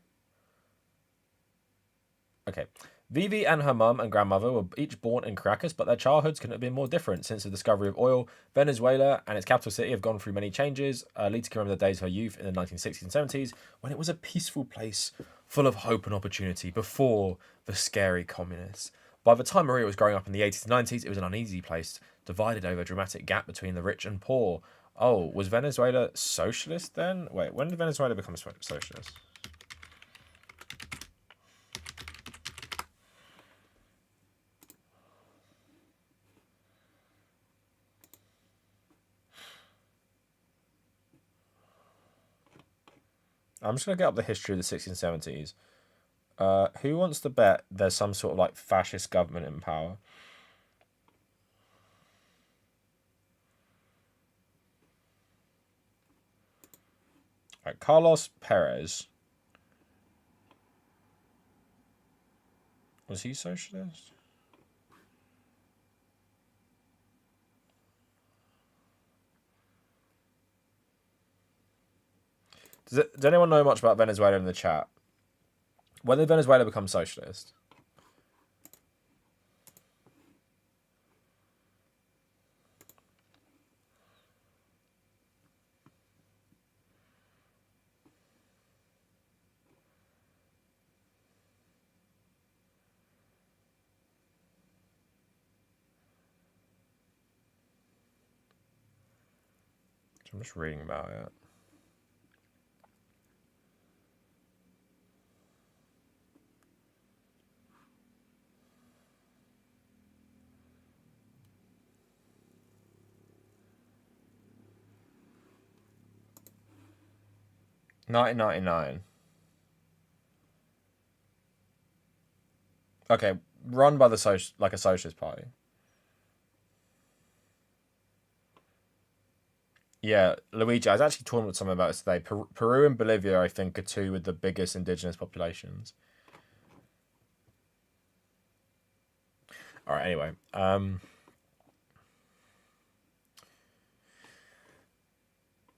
Okay. Vivi and her mum and grandmother were each born in Caracas, but their childhoods couldn't have been more different. Since the discovery of oil, Venezuela and its capital city have gone through many changes. Lita can remember the days of her youth in the 1960s and 70s when it was a peaceful place full of hope and opportunity before the scary communists. By the time Maria was growing up in the 80s and 90s, it was an uneasy place, divided over a dramatic gap between the rich and poor. Oh, was Venezuela socialist then? Wait, when did Venezuela become socialist? I'm just going to get up the history of the 60s and 70s. Who wants to bet there's some sort of like fascist government in power? Right, Carlos Perez. Was he socialist? Does anyone know much about Venezuela in the chat? When did Venezuela become socialist? I'm just reading about it. $1999. Okay, run by the a socialist party. Yeah, Luigi, I was actually talking with someone about this today. Peru and Bolivia, I think, are two with the biggest indigenous populations. All right, anyway.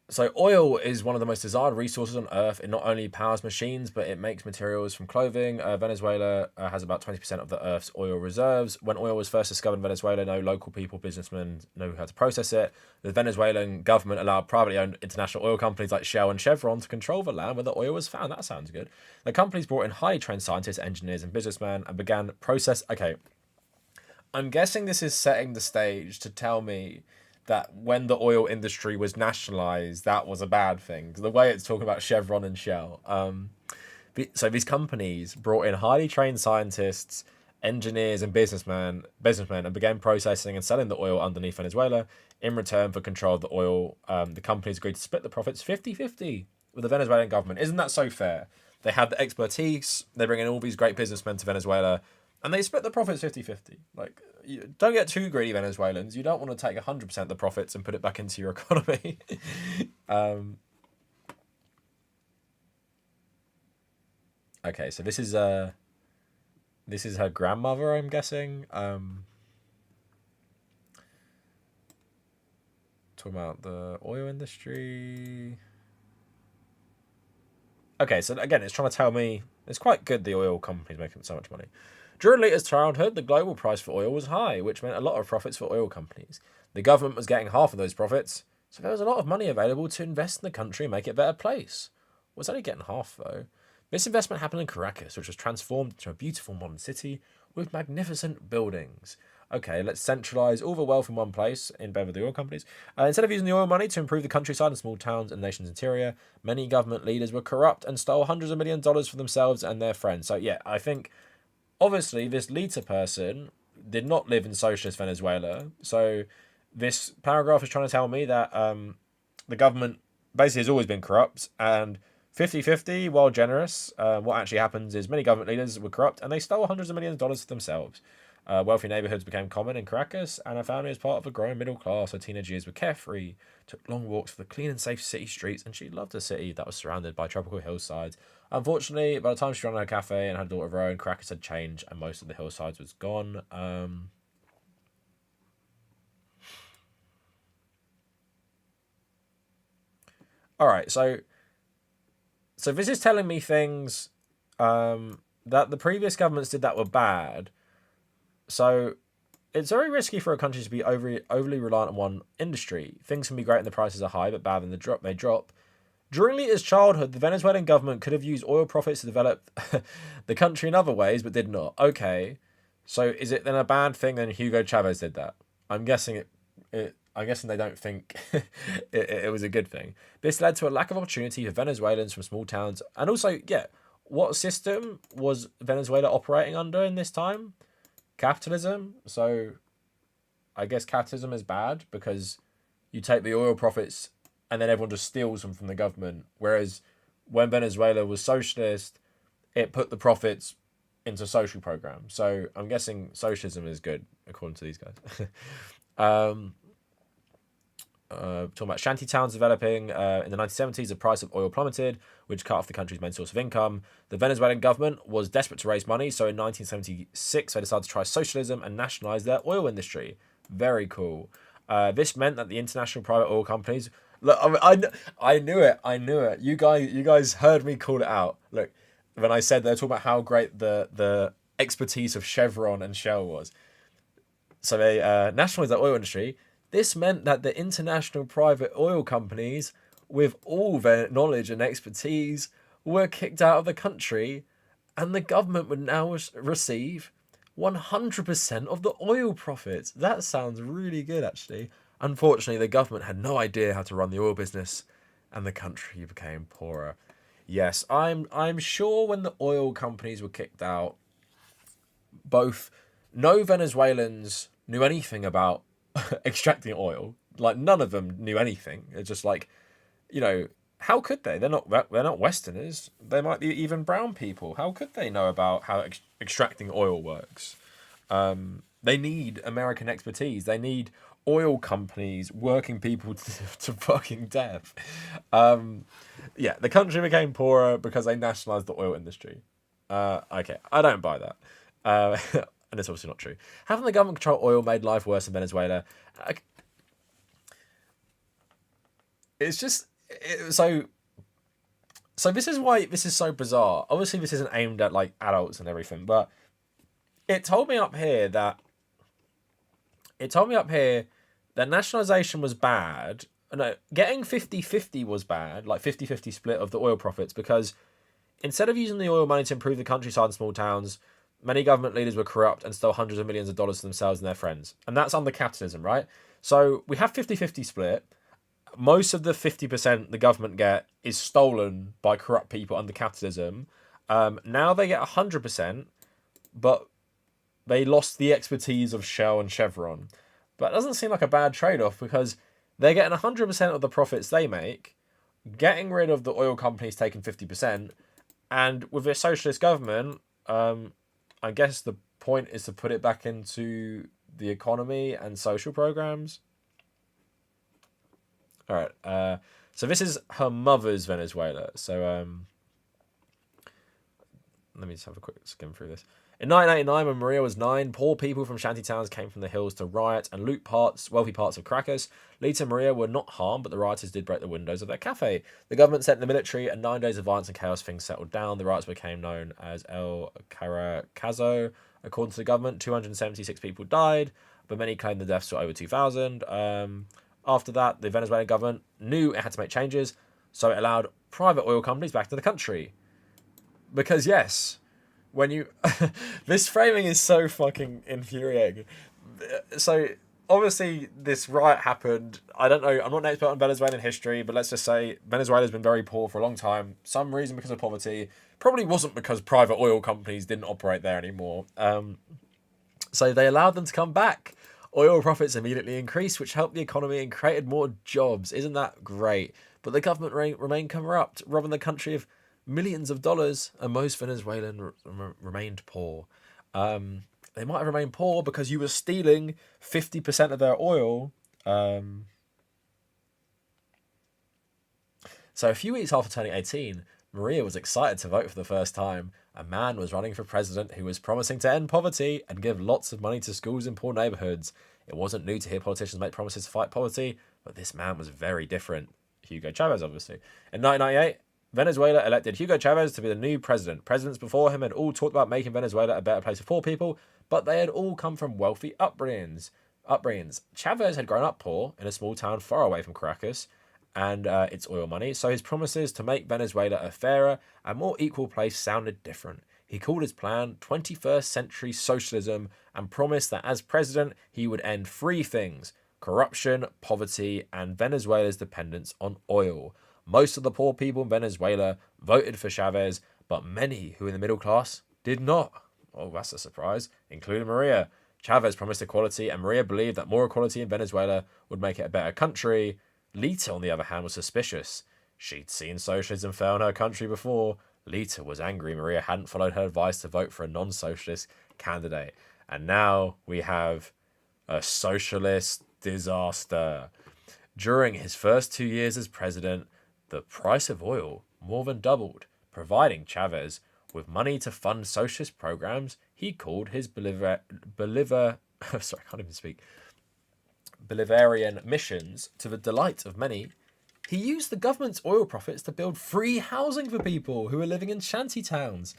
So oil is one of the most desired resources on Earth. It not only powers machines, but it makes materials from clothing. Venezuela has about 20% of the Earth's oil reserves. When oil was first discovered in Venezuela, no local people, businessmen know how to process it. The Venezuelan government allowed privately owned international oil companies like Shell and Chevron to control the land where the oil was found. That sounds good. The companies brought in highly trained scientists, engineers, and businessmen and began process. Okay, I'm guessing this is setting the stage to tell me that when the oil industry was nationalized, that was a bad thing. The way it's talking about Chevron and Shell. So these companies brought in highly trained scientists, engineers, and businessmen, and began processing and selling the oil underneath Venezuela. In return for control of the oil, the companies agreed to split the profits 50-50 with the Venezuelan government. Isn't that so fair? They have the expertise. They bring in all these great businessmen to Venezuela, and they split the profits 50-50. Like, you don't get too greedy, Venezuelans. You don't want to take 100% of the profits and put it back into your economy. Okay, so this is her grandmother, I'm guessing. Talking about the oil industry. Okay, so again, it's trying to tell me it's quite good the oil company's making so much money. During Lita's childhood, the global price for oil was high, which meant a lot of profits for oil companies. The government was getting half of those profits, so there was a lot of money available to invest in the country and make it a better place. Was only getting half, though. This investment happened in Caracas, which was transformed into a beautiful modern city with magnificent buildings. Okay, let's centralise all the wealth in one place in bed with the oil companies. Instead of using the oil money to improve the countryside and small towns and the nation's interior, many government leaders were corrupt and stole hundreds of millions of dollars for themselves and their friends. So yeah, I think obviously this Lita person did not live in socialist Venezuela. So this paragraph is trying to tell me that the government basically has always been corrupt, and 50-50, while generous, what actually happens is many government leaders were corrupt and they stole hundreds of millions of dollars for themselves. Wealthy neighborhoods became common in Caracas, and her family was part of a growing middle class. Her teenage years were carefree, took long walks through the clean and safe city streets, and she loved a city that was surrounded by tropical hillsides. Unfortunately, by the time she ran her cafe and had a daughter of her own, Caracas had changed, and most of the hillsides was gone. All right, so this is telling me things that the previous governments did that were bad. So it's very risky for a country to be overly reliant on one industry. Things can be great and the prices are high, but bad when they drop. During Lita's childhood, the Venezuelan government could have used oil profits to develop the country in other ways, but did not. Okay, so is it then a bad thing then Hugo Chavez did that? I'm guessing I'm guessing they don't think it was a good thing. This led to a lack of opportunity for Venezuelans from small towns. And also, yeah, what system was Venezuela operating under in this time? Capitalism. So I guess capitalism is bad because you take the oil profits and then everyone just steals them from the government. Whereas when Venezuela was socialist, it put the profits into social programs. So I'm guessing socialism is good, according to these guys. Talking about shanty towns developing. In the 1970s, the price of oil plummeted, which cut off the country's main source of income. The Venezuelan government was desperate to raise money, so in 1976, they decided to try socialism and nationalize their oil industry. Very cool. This meant that the international private oil companies... Look, I knew it. I knew it. You guys heard me call it out. Look, when I said they're talking about how great the expertise of Chevron and Shell was. So they nationalized the oil industry. This meant that the international private oil companies, with all their knowledge and expertise, were kicked out of the country, and the government would now receive 100% of the oil profits. That sounds really good, actually. Unfortunately, the government had no idea how to run the oil business, and the country became poorer. Yes, I'm sure when the oil companies were kicked out, both no Venezuelans knew anything about extracting oil. Like, none of them knew anything. It's just like, how could they? They're not Westerners. They might be even brown people. How could they know about how extracting oil works? They need American expertise. They need oil companies working people to fucking death. Yeah, the country became poorer because they nationalized the oil industry. Okay, I don't buy that. And it's obviously not true. Having the government control oil made life worse in Venezuela. It's just... So this is why this is so bizarre. Obviously, this isn't aimed at, like, adults and everything, but it told me up here that nationalization was bad. No, getting 50-50 was bad, like 50-50 split of the oil profits, because instead of using the oil money to improve the countryside and small towns, many government leaders were corrupt and stole hundreds of millions of dollars to themselves and their friends. And that's under capitalism, right? So we have 50-50 split. Most of the 50% the government get is stolen by corrupt people under capitalism. Now they get 100%, but they lost the expertise of Shell and Chevron. But it doesn't seem like a bad trade-off because they're getting 100% of the profits they make, getting rid of the oil companies taking 50%, and with a socialist government, I guess the point is to put it back into the economy and social programs. All right. So this is her mother's Venezuela. So let me just have a quick skim through this. In 1989, when Maria was 9, poor people from shanty towns came from the hills to riot and loot wealthy parts of Caracas. Lita and Maria were not harmed, but the rioters did break the windows of their cafe. The government sent the military, and 9 days of violence and chaos, things settled down. The riots became known as El Caracazo. According to the government, 276 people died, but many claimed the deaths were over 2,000. After that, the Venezuelan government knew it had to make changes, so it allowed private oil companies back to the country. Because, yes... When you... this framing is so fucking infuriating. So, obviously, this riot happened. I don't know. I'm not an expert on Venezuelan history, but let's just say Venezuela's been very poor for a long time. Some reason because of poverty. Probably wasn't because private oil companies didn't operate there anymore. So they allowed them to come back. Oil profits immediately increased, which helped the economy and created more jobs. Isn't that great? But the government remained corrupt, robbing the country of millions of dollars, and most Venezuelans remained poor. They might have remained poor because you were stealing 50% of their oil. So a few weeks after turning 18, Maria was excited to vote for the first time. A man was running for president who was promising to end poverty and give lots of money to schools in poor neighborhoods. It wasn't new to hear politicians make promises to fight poverty, but this man was very different. Hugo Chavez, obviously. In 1998, Venezuela elected Hugo Chavez to be the new president. Presidents before him had all talked about making Venezuela a better place for poor people, but they had all come from wealthy upbringings. Chavez had grown up poor in a small town far away from Caracas and its oil money, so his promises to make Venezuela a fairer and more equal place sounded different. He called his plan 21st century socialism and promised that as president he would end three things: corruption, poverty, and Venezuela's dependence on oil. Most of the poor people in Venezuela voted for Chavez, but many who were in the middle class did not. Oh, that's a surprise, including Maria. Chavez promised equality, and Maria believed that more equality in Venezuela would make it a better country. Lita, on the other hand, was suspicious. She'd seen socialism fail in her country before. Lita was angry Maria hadn't followed her advice to vote for a non-socialist candidate. And now we have a socialist disaster. During his first 2 years as president, the price of oil more than doubled, providing Chavez with money to fund socialist programs he called his Bolivarian missions. To the delight of many, he used the government's oil profits to build free housing for people who were living in shanty towns.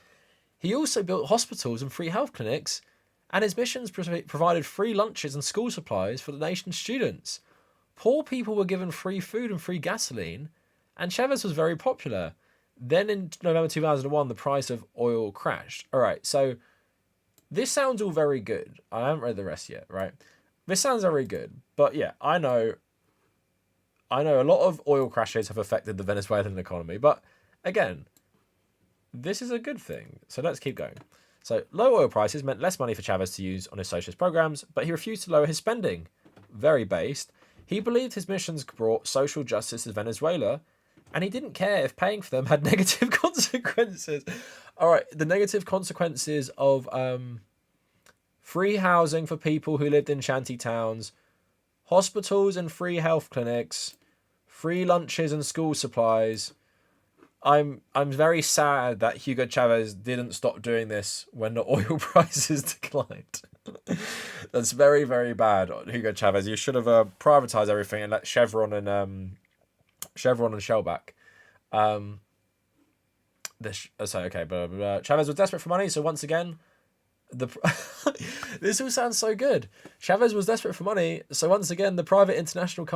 He also built hospitals and free health clinics, and his missions provided free lunches and school supplies for the nation's students. Poor people were given free food and free gasoline, and Chavez was very popular. Then in November 2001, the price of oil crashed. All right, so this sounds all very good. I haven't read the rest yet, right? This sounds very good. But yeah, I know a lot of oil crashes have affected the Venezuelan economy. But again, this is a good thing. So let's keep going. So low oil prices meant less money for Chavez to use on his socialist programs, but he refused to lower his spending. Very based. He believed his missions brought social justice to Venezuela, and he didn't care if paying for them had negative consequences. All right, the negative consequences of free housing for people who lived in shanty towns, hospitals and free health clinics, free lunches and school supplies. I'm very sad that Hugo Chavez didn't stop doing this when the oil prices declined. That's very, very bad, Hugo Chavez. You should have privatized everything and let Chevron and Shell back. Chavez was desperate for money, so once again, this all sounds so good. Chavez was desperate for money, so once again, the private international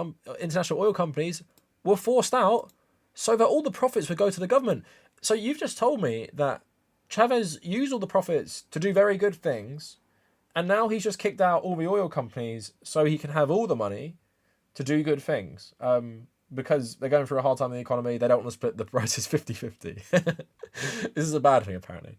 oil companies were forced out, so that all the profits would go to the government. So you've just told me that Chavez used all the profits to do very good things, and now he's just kicked out all the oil companies so he can have all the money to do good things. Because they're going through a hard time in the economy, they don't want to split the prices 50-50. This is a bad thing, apparently.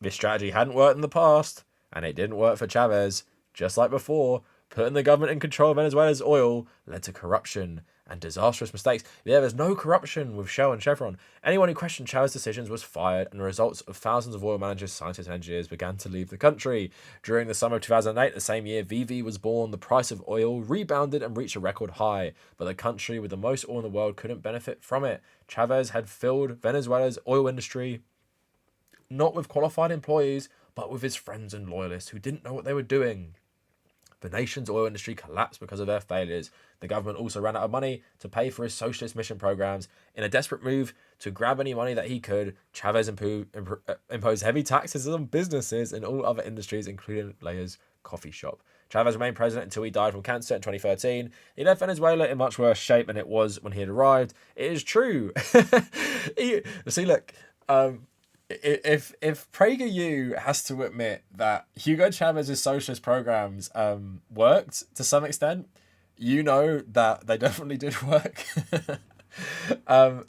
This strategy hadn't worked in the past, and it didn't work for Chavez. Just like before, putting the government in control of Venezuela's oil led to corruption and disastrous mistakes. Yeah, there's no corruption with Shell and Chevron. Anyone who questioned Chavez's decisions was fired, and the results of thousands of oil managers, scientists, and engineers began to leave the country. During the summer of 2008, the same year VV was born, the price of oil rebounded and reached a record high, but the country with the most oil in the world couldn't benefit from it. Chavez had filled Venezuela's oil industry not with qualified employees, but with his friends and loyalists who didn't know what they were doing. The nation's oil industry collapsed because of their failures. The government also ran out of money to pay for his socialist mission programs. In a desperate move to grab any money that he could, Chavez imposed heavy taxes on businesses in all other industries, including Leia's coffee shop. Chavez remained president until he died from cancer in 2013. He left Venezuela in much worse shape than it was when he had arrived. It is true. See, look, if PragerU has to admit that Hugo Chavez's socialist programs worked to some extent, you know that they definitely did work. It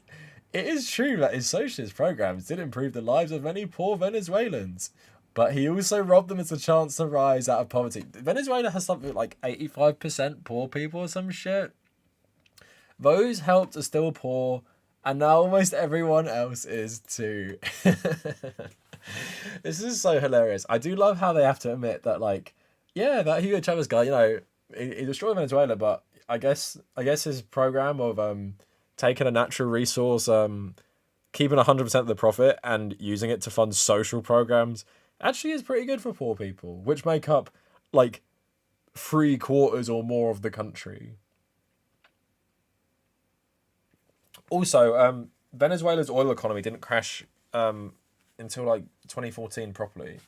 is true that his socialist programs did improve the lives of many poor Venezuelans, but he also robbed them as a chance to rise out of poverty. Venezuela has something like 85% poor people or some shit. Those helped are still poor, and now almost everyone else is too. This is so hilarious. I do love how they have to admit that, like, yeah, that Hugo Chavez guy, you know, he destroyed Venezuela, but I guess his program of taking a natural resource, keeping 100% of the profit and using it to fund social programs actually is pretty good for poor people, which make up like 3/4 or more of the country. Also, Venezuela's oil economy didn't crash until like 2014 properly.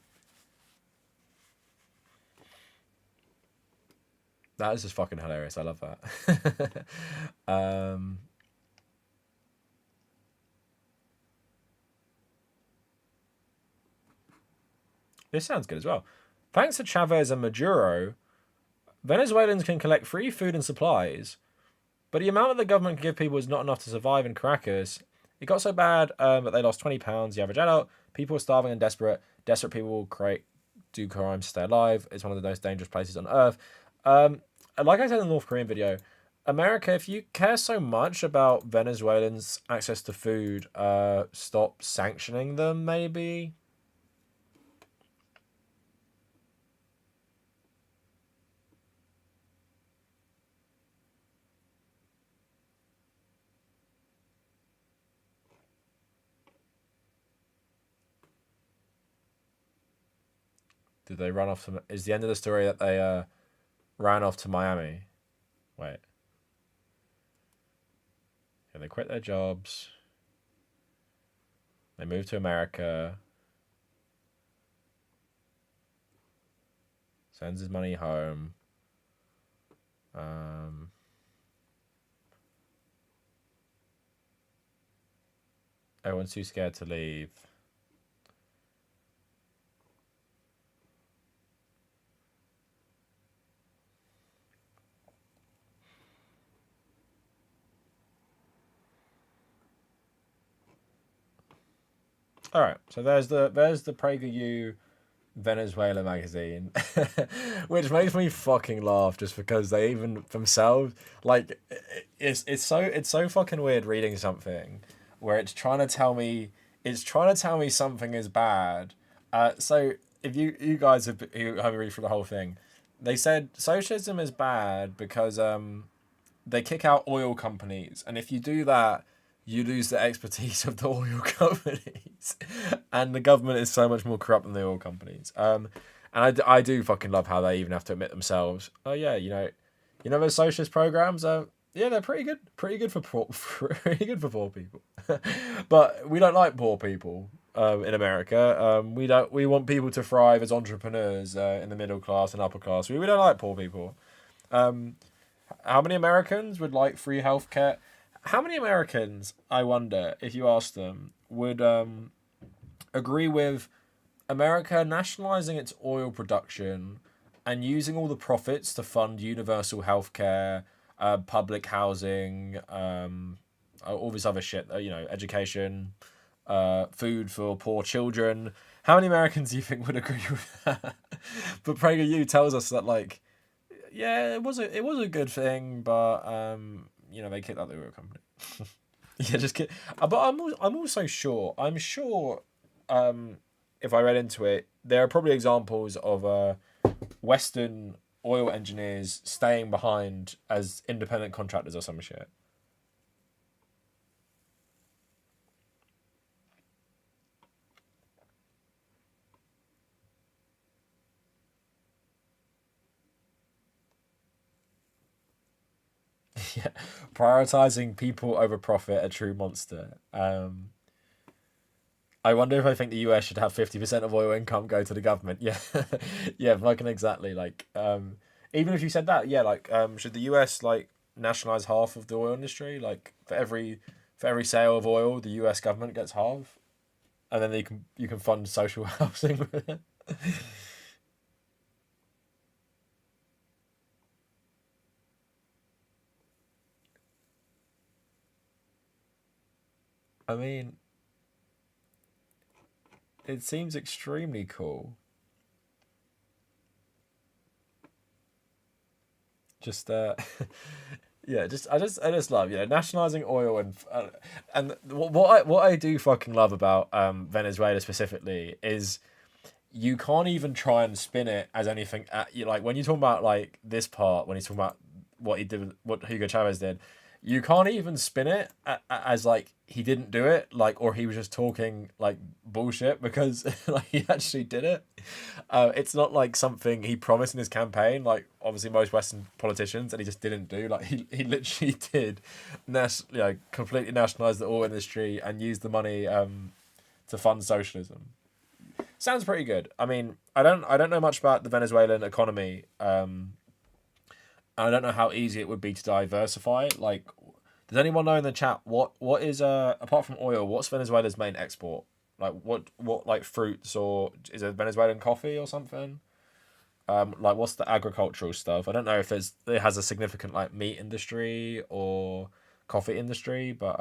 That is just fucking hilarious. I love that. This sounds good as well. Thanks to Chavez and Maduro, Venezuelans can collect free food and supplies, but the amount that the government can give people is not enough to survive in Caracas. It got so bad that they lost 20 pounds the average adult. People were starving and desperate. Desperate people do crimes to stay alive. It's one of the most dangerous places on earth. Like I said in the North Korean video, America, if you care so much about Venezuelans' access to food, stop sanctioning them, maybe. Did they run off to... Is the end of the story that they ran off to Miami? Wait. Yeah, they quit their jobs. They moved to America. Sends his money home. Everyone's too scared to leave. All right, so there's the PragerU Venezuela magazine, which makes me fucking laugh just because they even themselves like it's so fucking weird reading something where it's trying to tell me something is bad. So if you guys have read through the whole thing, they said socialism is bad because they kick out oil companies, and if you do that, you lose the expertise of the oil companies, and the government is so much more corrupt than the oil companies. And I do fucking love how they even have to admit themselves. Oh yeah, you know those socialist programs. Yeah, they're pretty good for poor people. But we don't like poor people in America. We want people to thrive as entrepreneurs in the middle class and upper class. We don't like poor people. How many Americans would like free healthcare? How many Americans, I wonder, if you asked them, would agree with America nationalizing its oil production and using all the profits to fund universal healthcare, public housing, all this other shit, education, food for poor children? How many Americans do you think would agree with that? But PragerU tells us that, like, yeah, it was a good thing, but they kicked out the oil company. Yeah, just kid. But I'm also sure. I'm sure. If I read into it, there are probably examples of Western oil engineers staying behind as independent contractors or some shit. Yeah, prioritizing people over profit, a true monster. I wonder if I think the US should have 50% of oil income go to the government. Yeah, yeah, fucking exactly. Like, even if you said that, yeah, like, should the US like nationalize half of the oil industry? Like, for every sale of oil, the US government gets half, and then you can fund social housing with it. I mean, it seems extremely cool. Just yeah, I just love nationalizing oil and what I do fucking love about Venezuela specifically is you can't even try and spin it as anything like when you talk about like this part when you talk about what he did what Hugo Chavez did, You can't even spin it as like he didn't do it, like, or he was just talking like bullshit, because like he actually did it. It's not like something he promised in his campaign, like obviously most Western politicians, and he just didn't do. Like he literally did, completely nationalize the oil industry and use the money to fund socialism. Sounds pretty good. I mean, I don't know much about the Venezuelan economy. I don't know how easy it would be to diversify. Like, does anyone know in the chat what is apart from oil, what's Venezuela's main export? Like what like fruits, or is it Venezuelan coffee or something? Like what's the agricultural stuff? I don't know if it has a significant like meat industry or coffee industry, but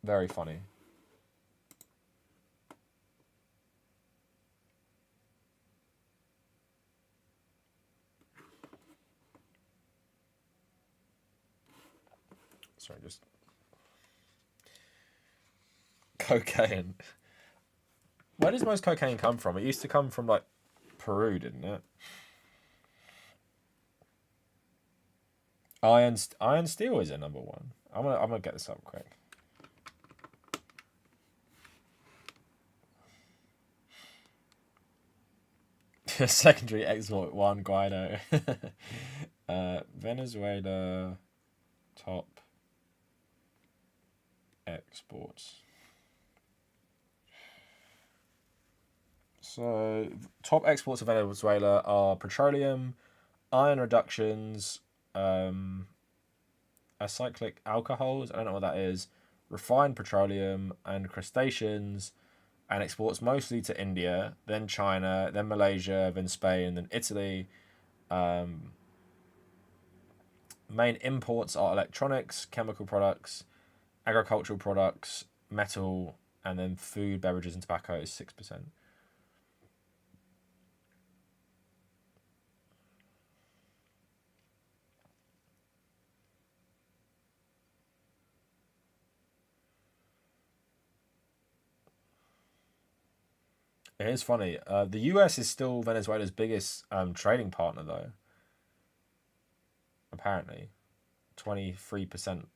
very funny. Sorry, just cocaine. Where does most cocaine come from? It used to come from like Peru, didn't it? Iron steel is a number one. I'm gonna get this up quick. Secondary export one guano. Venezuela top exports. So top exports of Venezuela are petroleum, iron reductions, acyclic alcohols. I don't know what that is. Refined petroleum and crustaceans, and exports mostly to India, then China, then Malaysia, then Spain, then Italy. Main imports are electronics, chemical products, agricultural products, metal, and then food, beverages, and tobacco is 6%. It is funny. The US is still Venezuela's biggest trading partner, though. Apparently, 23%.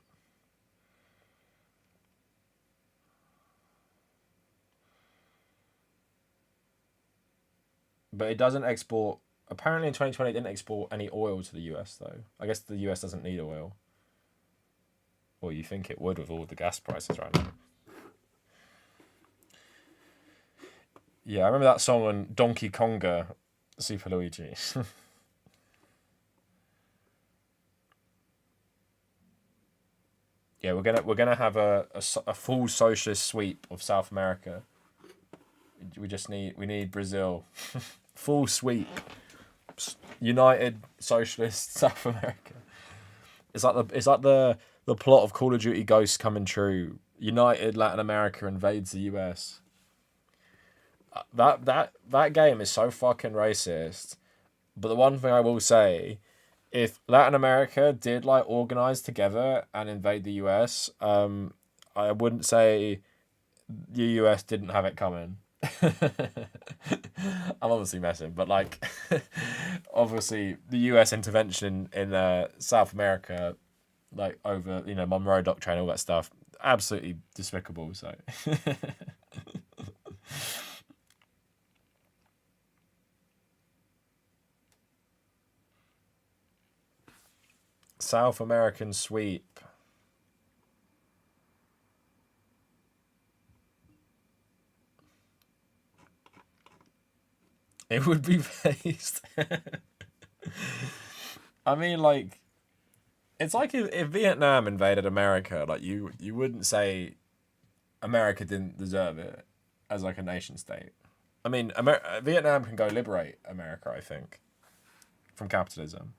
But it doesn't export. Apparently, in 2020, it didn't export any oil to the US, though. I guess the US doesn't need oil. Or you think it would with all the gas prices right now. Yeah, I remember that song on Donkey Konga, Super Luigi. Yeah, we're gonna have a full socialist sweep of South America. We need Brazil, full sweep, united socialist South America. It's like the plot of Call of Duty Ghosts coming true. United Latin America invades the US. That game is so fucking racist. But the one thing I will say, if Latin America did like organize together and invade the US, I wouldn't say the US didn't have it coming. I'm obviously messing, but like, obviously the US intervention in South America, like over Monroe Doctrine, all that stuff, absolutely despicable. So. South American sweep. It would be based. I mean, like, it's like if Vietnam invaded America, like you wouldn't say America didn't deserve it as like a nation state. I mean, Vietnam can go liberate America, I think, from capitalism.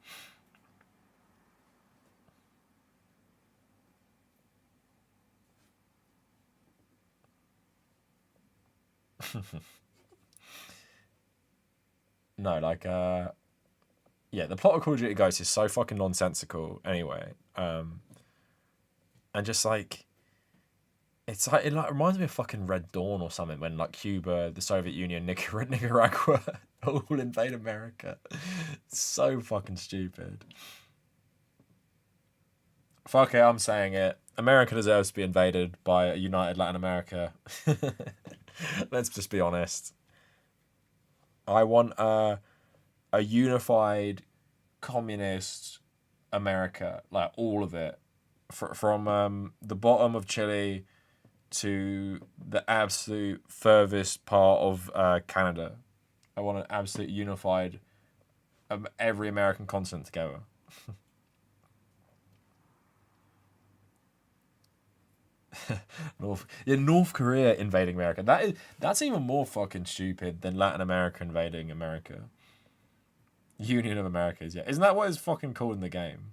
No, like yeah, the plot of Call of Duty Ghosts is so fucking nonsensical anyway. And just like it's like it like reminds me of fucking Red Dawn or something, when like Cuba, the Soviet Union, Nicaragua all invade America. It's so fucking stupid. Fuck it, I'm saying it. America deserves to be invaded by a united Latin America. Let's just be honest. I want a unified communist America, like all of it, from the bottom of Chile to the absolute furthest part of Canada. I want an absolute unified every American continent together. North Korea invading America. That's even more fucking stupid than Latin America invading America. Union of Americas, yeah. Isn't that what it's fucking called in the game?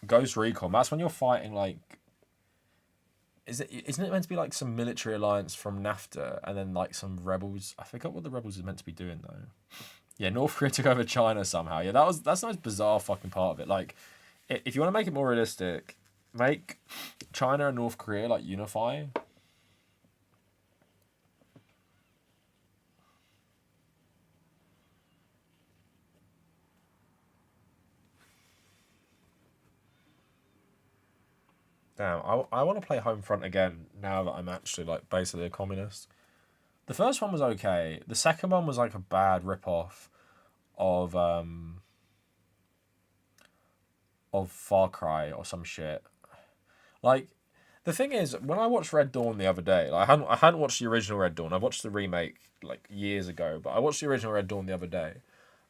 Ghost Recon. That's when you're fighting like. Isn't it meant to be like some military alliance from NAFTA and then like some rebels? I forgot what the rebels are meant to be doing though. Yeah, North Korea took over China somehow. Yeah, that's the most bizarre fucking part of it. Like, if you want to make it more realistic, make China and North Korea like unify. Damn, I want to play Homefront again now that I'm actually like basically a communist. The first one was okay. The second one was like a bad rip-off of Far Cry or some shit. Like, the thing is, when I watched Red Dawn the other day, like, I hadn't watched the original Red Dawn. I watched the remake like years ago, but I watched the original Red Dawn the other day,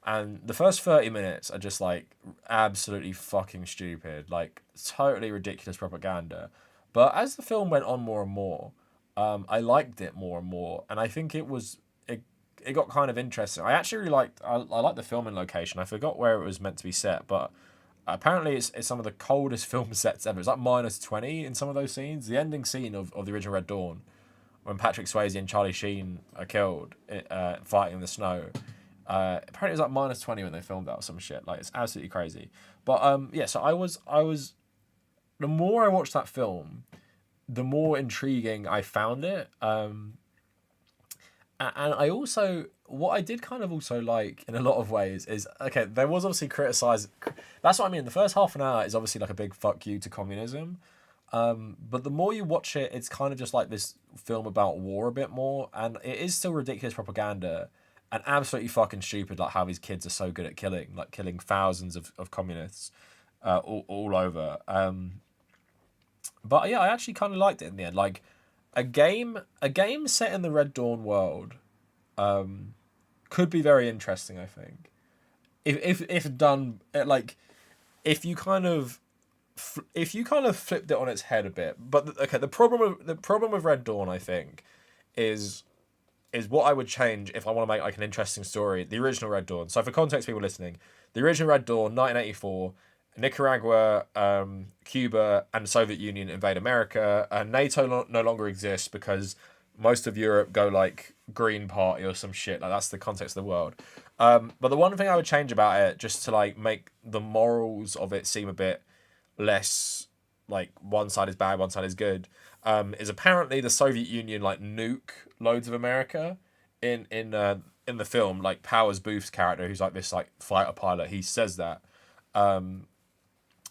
and the first 30 minutes are just like absolutely fucking stupid, like totally ridiculous propaganda. But as the film went on more and more, I liked it more and more, and I think it got kind of interesting. I actually really liked I liked the filming location. I forgot where it was meant to be set, but apparently it's some of the coldest film sets ever. It's like -20 in some of those scenes. The ending scene of the original Red Dawn, when Patrick Swayze and Charlie Sheen are killed fighting in the snow. Apparently it was like -20 when they filmed that or some shit. Like, it's absolutely crazy. But yeah, so I was the more I watched that film, the more intriguing I found it. And I also, what I did kind of also like in a lot of ways is, okay, there was obviously criticized. That's what I mean. The first half an hour is obviously like a big fuck you to communism. But the more you watch it, it's kind of just like this film about war a bit more. And it is still ridiculous propaganda and absolutely fucking stupid, like how these kids are so good at killing thousands of communists all over. But yeah, I actually kind of liked it in the end. Like, a game set in the Red Dawn world could be very interesting, I think, if done like if you kind of flipped it on its head a bit. But okay, the problem with Red Dawn, I think, is what I would change if I want to make like an interesting story. The original Red Dawn. So for context, people listening, the original Red Dawn, 1984. Nicaragua, Cuba, and the Soviet Union invade America, and NATO no longer exists because most of Europe go like Green Party or some shit. Like, that's the context of the world. But the one thing I would change about it, just to like make the morals of it seem a bit less like one side is bad, one side is good, is apparently the Soviet Union like nuke loads of America in the film. Like, Powers Booth's character, who's like this like fighter pilot, he says that.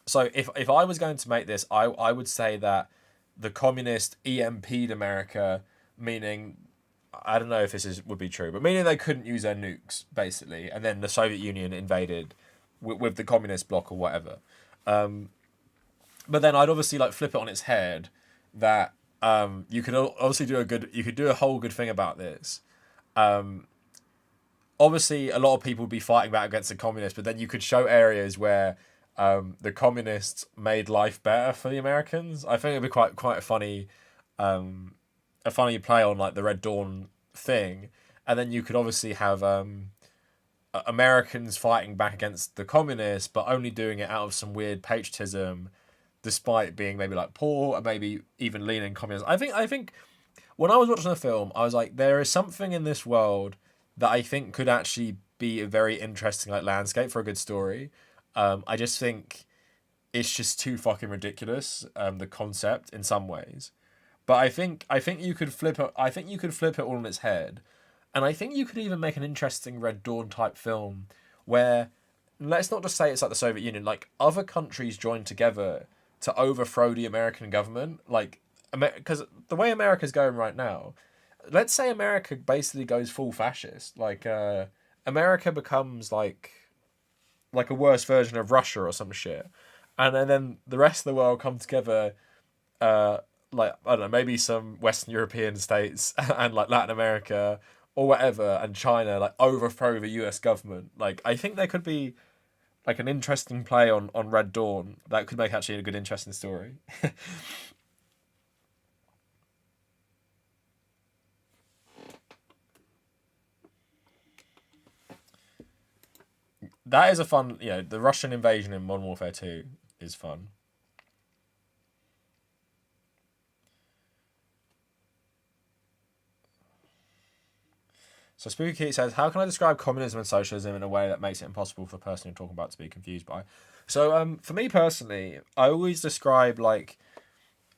So if I was going to make this, I would say that the communist EMP'd America, meaning, I don't know if would be true, but meaning they couldn't use their nukes, basically, and then the Soviet Union invaded with the communist bloc or whatever. But then I'd obviously like flip it on its head that you could obviously do a whole good thing about this. Obviously, a lot of people would be fighting back against the communists, but then you could show areas where the communists made life better for the Americans. I think it'd be quite a funny play on like the Red Dawn thing, and then you could obviously have Americans fighting back against the communists, but only doing it out of some weird patriotism, despite being maybe like poor and maybe even leaning communist. I think when I was watching the film, I was like, there is something in this world that I think could actually be a very interesting like landscape for a good story. I just think it's just too fucking ridiculous, the concept in some ways. But I think you could flip it. I think you could flip it all on its head, and I think you could even make an interesting Red Dawn type film where, let's not just say it's like the Soviet Union, like other countries join together to overthrow the American government, like because the way America's going right now, let's say America basically goes full fascist, like America becomes like a worse version of Russia or some shit, and then the rest of the world come together, like I don't know, maybe some Western European states and like Latin America or whatever, and China like overthrow the U.S. government. Like I think there could be like an interesting play on Red Dawn that could make actually a good interesting story. That is a fun, the Russian invasion in Modern Warfare 2 is fun. So Spooky says, how can I describe communism and socialism in a way that makes it impossible for a person you're talking about to be confused by? So for me personally, I always describe like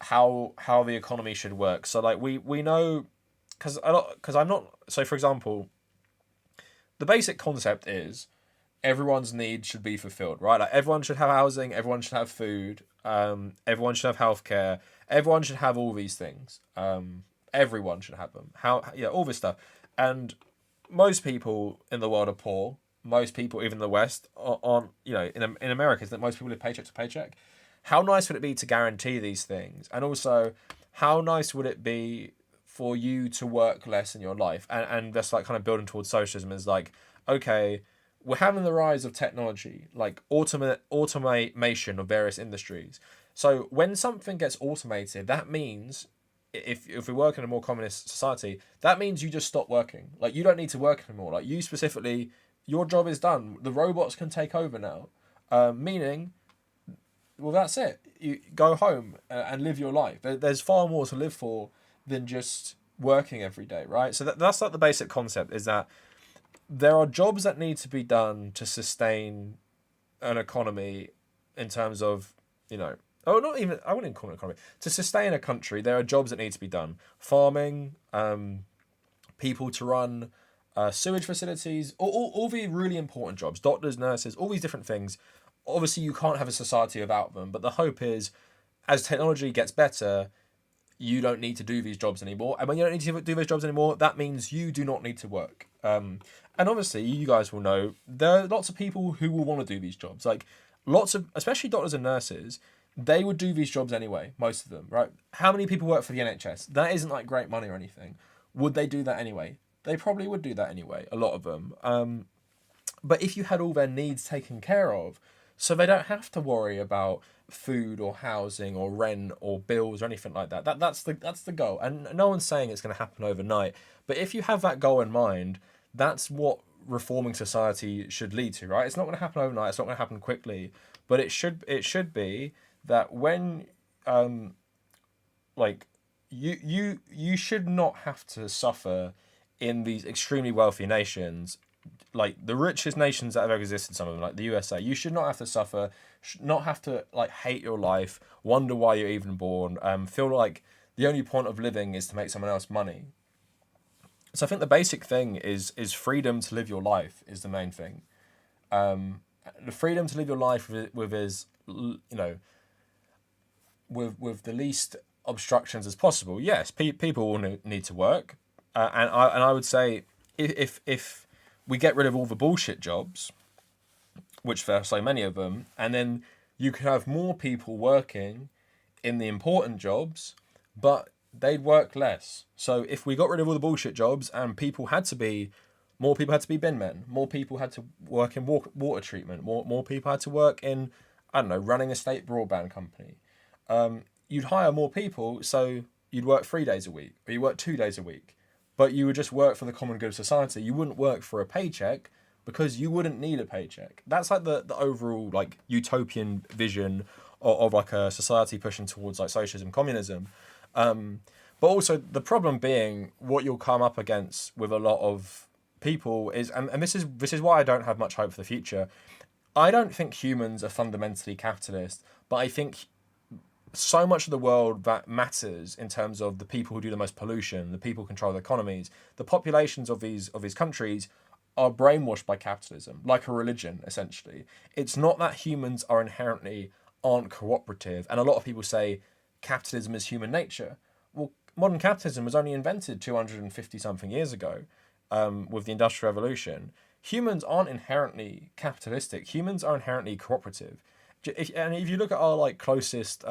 how the economy should work. So like we know, because I'm not, so for example, the basic concept is everyone's needs should be fulfilled, right? Like everyone should have housing, everyone should have food, everyone should have healthcare, everyone should have all these things. Everyone should have them. All this stuff. And most people in the world are poor. Most people, even in the West, aren't, in America, is that most people live paycheck to paycheck. How nice would it be to guarantee these things? And also, how nice would it be for you to work less in your life? And that's like kind of building towards socialism is like, okay, we're having the rise of technology, like automation of various industries. So when something gets automated, that means if we work in a more communist society, that means you just stop working. Like you don't need to work anymore. Like you specifically, your job is done. The robots can take over now. Meaning, well, that's it. You go home and live your life. There's far more to live for than just working every day, right? So that's like the basic concept is that there are jobs that need to be done to sustain an economy in terms of, not even, I wouldn't call it an economy. To sustain a country, there are jobs that need to be done. Farming, people to run sewage facilities, all the really important jobs, doctors, nurses, all these different things. Obviously, you can't have a society without them, but the hope is as technology gets better, you don't need to do these jobs anymore. And when you don't need to do those jobs anymore, that means you do not need to work. And obviously, you guys will know, there are lots of people who will want to do these jobs. Like, lots of, especially doctors and nurses, they would do these jobs anyway, most of them, right? How many people work for the NHS? That isn't like great money or anything. Would they do that anyway? They probably would do that anyway, a lot of them. But if you had all their needs taken care of, so they don't have to worry about food or housing or rent or bills or anything like that. That's the goal. And no one's saying it's going to happen overnight. But if you have that goal in mind, that's what reforming society should lead to, right? It's not going to happen overnight. It's not going to happen quickly. But it should be that when like you should not have to suffer in these extremely wealthy nations, like the richest nations that have ever existed, some of them, like the USA. You should not have to suffer, should not have to like hate your life, wonder why you're even born, feel like the only point of living is to make someone else money. So I think the basic thing is freedom to live your life is the main thing. The freedom to live your life with is, with the least obstructions as possible. Yes, people will need to work, and I would say if we get rid of all the bullshit jobs, which there are so many of them, and then you could have more people working in the important jobs, but they'd work less. So if we got rid of all the bullshit jobs and more people had to be bin men, more people had to work in water treatment, more people had to work in, I don't know, running a state broadband company. You'd hire more people, so you'd work 3 days a week, or you work 2 days a week, but you would just work for the common good of society. You wouldn't work for a paycheck because you wouldn't need a paycheck. That's like the overall like utopian vision of like a society pushing towards like socialism, communism. But also the problem being what you'll come up against with a lot of people is, and this is why I don't have much hope for the future. I don't think humans are fundamentally capitalist, but I think so much of the world that matters in terms of the people who do the most pollution, the people who control the economies, the populations of these countries are brainwashed by capitalism, like a religion, essentially. It's not that humans are inherently aren't cooperative, and a lot of people say capitalism is human nature. Well, modern capitalism was only invented 250 something years ago, with the Industrial Revolution. Humans aren't inherently capitalistic. Humans are inherently cooperative. And if you look at our like closest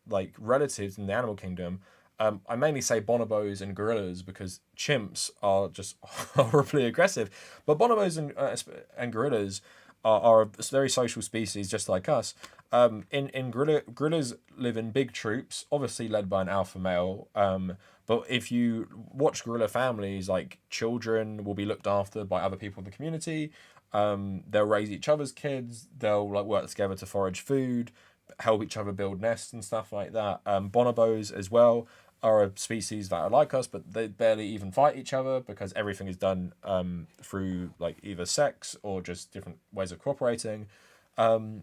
like relatives in the animal kingdom, I mainly say bonobos and gorillas because chimps are just horribly aggressive. But bonobos and gorillas are a very social species, just like us. Gorillas live in big troops, obviously led by an alpha male. But if you watch gorilla families, like children will be looked after by other people in the community. They'll raise each other's kids. They'll like work together to forage food, help each other build nests and stuff like that. Bonobos as well are a species that are like us, but they barely even fight each other because everything is done through like either sex or just different ways of cooperating. And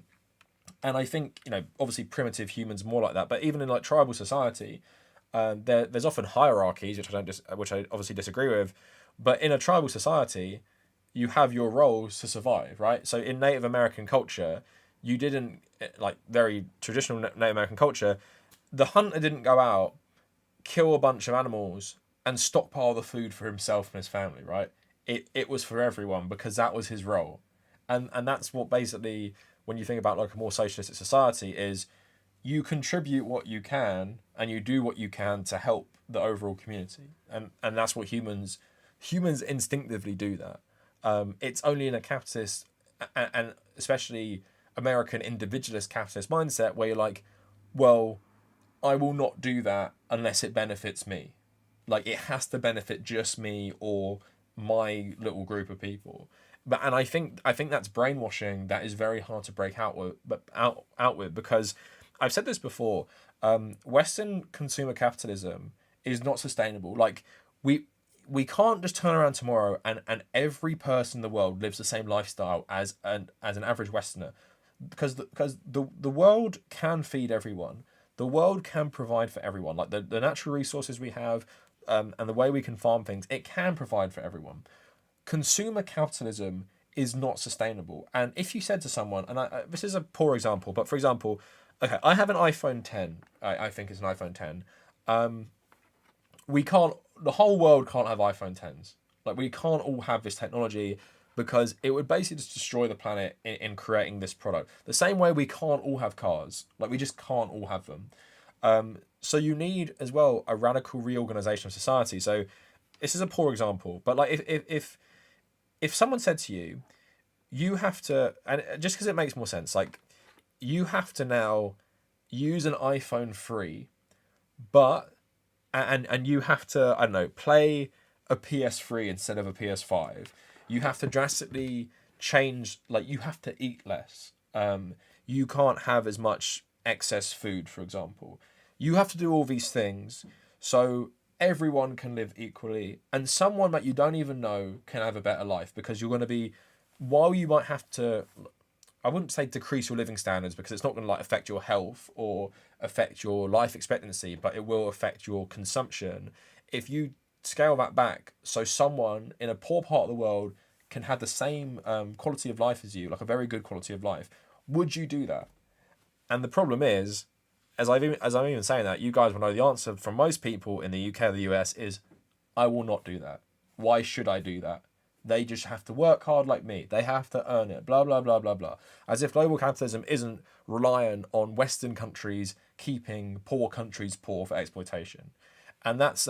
I think, obviously primitive humans are more like that, but even in like tribal society, there's often hierarchies, which I obviously disagree with. But in a tribal society, you have your roles to survive, right? So in Native American culture, you didn't like very traditional Native American culture. The hunter didn't go out, kill a bunch of animals, and stockpile the food for himself and his family, right? It was for everyone because that was his role, and that's what basically when you think about like a more socialistic society is you contribute what you can and you do what you can to help the overall community, and that's what humans instinctively do that. It's only in a capitalist and especially American individualist capitalist mindset where you're like, well, I will not do that unless it benefits me. Like it has to benefit just me or my little group of people. And I think that's brainwashing that is very hard to break out with because I've said this before. Western consumer capitalism is not sustainable. Like we can't just turn around tomorrow and every person in the world lives the same lifestyle as an average Westerner, because the world can feed everyone. The world can provide for everyone. Like the natural resources we have, and the way we can farm things, it can provide for everyone. Consumer capitalism is not sustainable. And if you said to someone, and this is a poor example, but for example, okay, I have an iPhone 10. I think it's an iPhone 10. We can't. The whole world can't have iPhone 10s. Like we can't all have this technology because it would basically just destroy the planet in creating this product. The same way we can't all have cars. Like we just can't all have them. So you need as well a radical reorganization of society. So this is a poor example, but like if someone said to you, you have to, and just because it makes more sense, like you have to now use an iPhone 3, but and you have to, I don't know, play a PS3 instead of a PS5. You have to drastically change, like you have to eat less. You can't have as much excess food, for example. You have to do all these things so everyone can live equally, and someone that you don't even know can have a better life because you're going to be, while you might have to, I wouldn't say decrease your living standards because it's not going to like affect your health or affect your life expectancy, but it will affect your consumption. If you scale that back so someone in a poor part of the world can have the same quality of life as you, like a very good quality of life, would you do that? And the problem is, as I'm even saying that, you guys will know the answer from most people in the UK or the US is, I will not do that. Why should I do that? They just have to work hard like me. They have to earn it. Blah, blah, blah, blah, blah. As if global capitalism isn't reliant on Western countries keeping poor countries poor for exploitation. And that's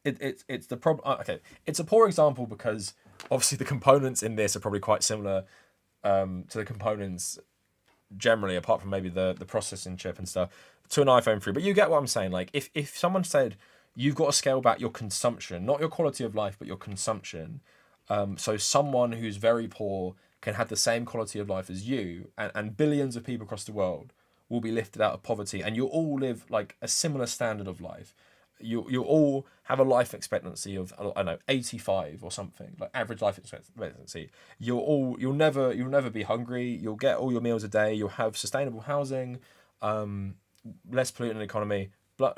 it's the problem. Okay, it's a poor example because obviously the components in this are probably quite similar to the components generally, apart from maybe the processing chip and stuff, to an iPhone 3. But you get what I'm saying. Like if someone said you've got to scale back your consumption, not your quality of life, but your consumption, so someone who's very poor can have the same quality of life as you, and billions of people across the world will be lifted out of poverty, and you'll all live like a similar standard of life. You'll all have a life expectancy of, I don't know, 85 or something, like average life expectancy. You'll never be hungry. You'll get all your meals a day. You'll have sustainable housing. less pollutant economy,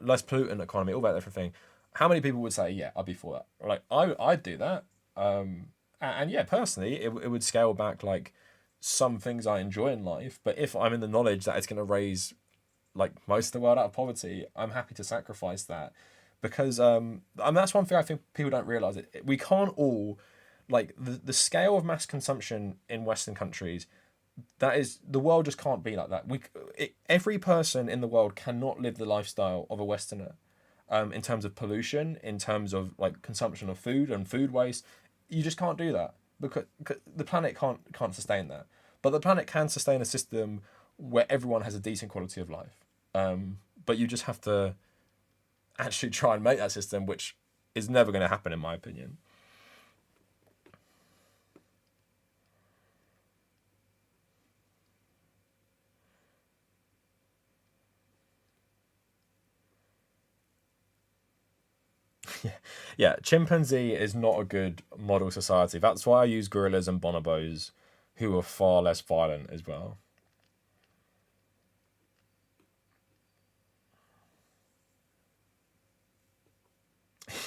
less pollutant economy, all that different thing. How many people would say, yeah, I'd be for that? Like, I'd do that. And yeah, personally, it would scale back like some things I enjoy in life. But if I'm in the knowledge that it's going to raise like most of the world out of poverty, I'm happy to sacrifice that because and that's one thing I think people don't realize. We can't all like the scale of mass consumption in Western countries. That is, the world just can't be like that. Every person in the world cannot live the lifestyle of a Westerner, in terms of pollution, in terms of like consumption of food and food waste. You just can't do that because the planet can't sustain that. But the planet can sustain a system where everyone has a decent quality of life. But you just have to actually try and make that system, which is never going to happen, in my opinion. Yeah, chimpanzee is not a good model society. That's why I use gorillas and bonobos, who are far less violent as well.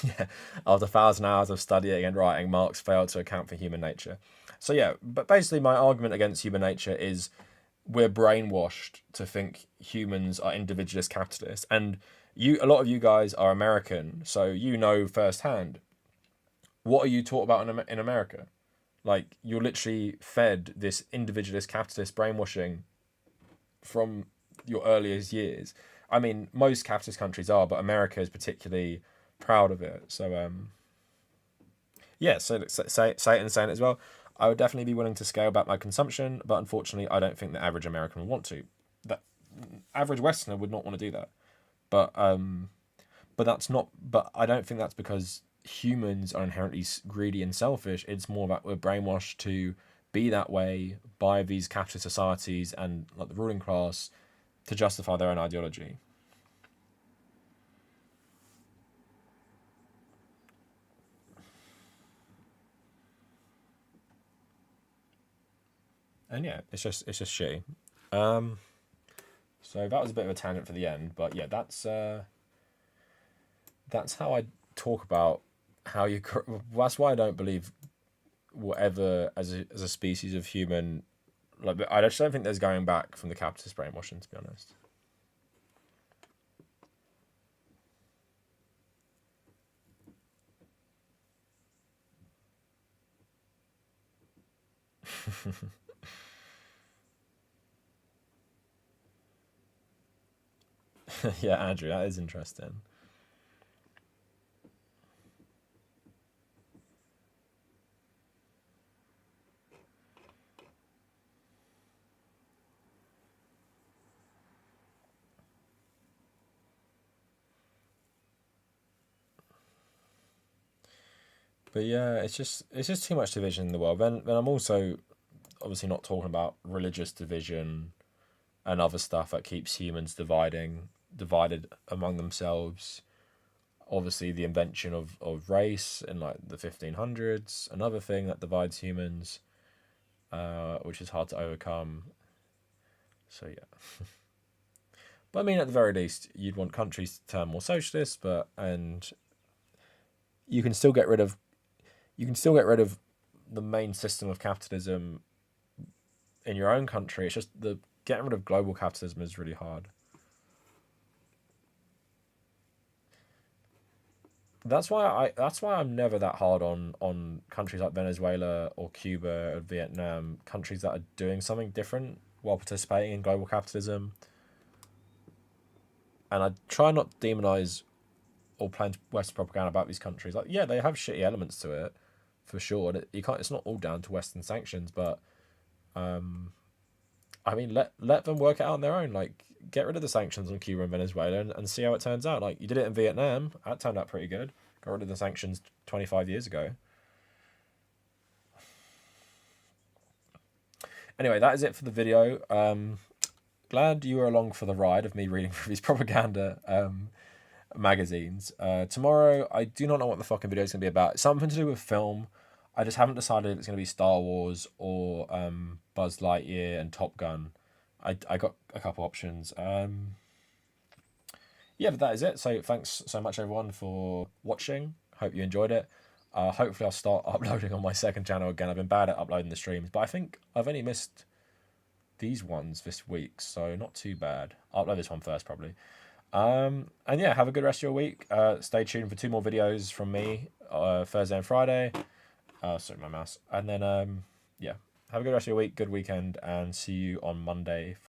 Yeah, after 1,000 hours of studying and writing, Marx failed to account for human nature. So yeah, but basically my argument against human nature is we're brainwashed to think humans are individualist capitalists, and a lot of you guys are American, so you know firsthand. What are you taught about in America? Like, you're literally fed this individualist capitalist brainwashing from your earliest years. I mean, most capitalist countries are, but America is particularly proud of it. So, yeah, so say it and saying it as well. I would definitely be willing to scale back my consumption, but unfortunately, I don't think the average American would want to. The average Westerner would not want to do that. But but that's not. But I don't think that's because humans are inherently greedy and selfish. It's more that we're brainwashed to be that way by these capitalist societies and like the ruling class to justify their own ideology. And yeah, it's just shitty. Um, so that was a bit of a tangent for the end, but yeah, that's how I talk about how you. That's why I don't believe whatever as a species of human. Like, I just don't think there's going back from the capitalist brainwashing. To be honest. Yeah, Andrew, that is interesting. But yeah, it's just too much division in the world. Then I'm also obviously not talking about religious division and other stuff that keeps humans divided among themselves. Obviously, the invention of race in like the 1500s, another thing that divides humans, which is hard to overcome. So yeah, but I mean, at the very least, you'd want countries to turn more socialist, but and you can still get rid of you can still get rid of the main system of capitalism in your own country. It's just the getting rid of global capitalism is really hard. That's why I'm never that hard on countries like Venezuela or Cuba or Vietnam, countries that are doing something different while participating in global capitalism. And I try not to demonize or plant Western propaganda about these countries. Like, yeah, they have shitty elements to it, for sure. And you can't. It's not all down to Western sanctions, but I mean, let them work it out on their own. Like, get rid of the sanctions on Cuba and Venezuela and see how it turns out. Like, you did it in Vietnam. That turned out pretty good. Got rid of the sanctions 25 years ago. Anyway, that is it for the video. Glad you were along for the ride of me reading through these propaganda magazines. Tomorrow, I do not know what the fucking video is going to be about. It's something to do with film. I just haven't decided if it's going to be Star Wars or Buzz Lightyear and Top Gun. I got a couple options. Yeah, but that is it. So thanks so much everyone for watching. Hope you enjoyed it. Hopefully I'll start uploading on my second channel again. I've been bad at uploading the streams, but I think I've only missed these ones this week, so not too bad. I'll upload this one first probably. And yeah, have a good rest of your week. Stay tuned for 2 more videos from me, Thursday and Friday. Sorry, my mouse. And then yeah, have a good rest of your week, good weekend, and see you on Monday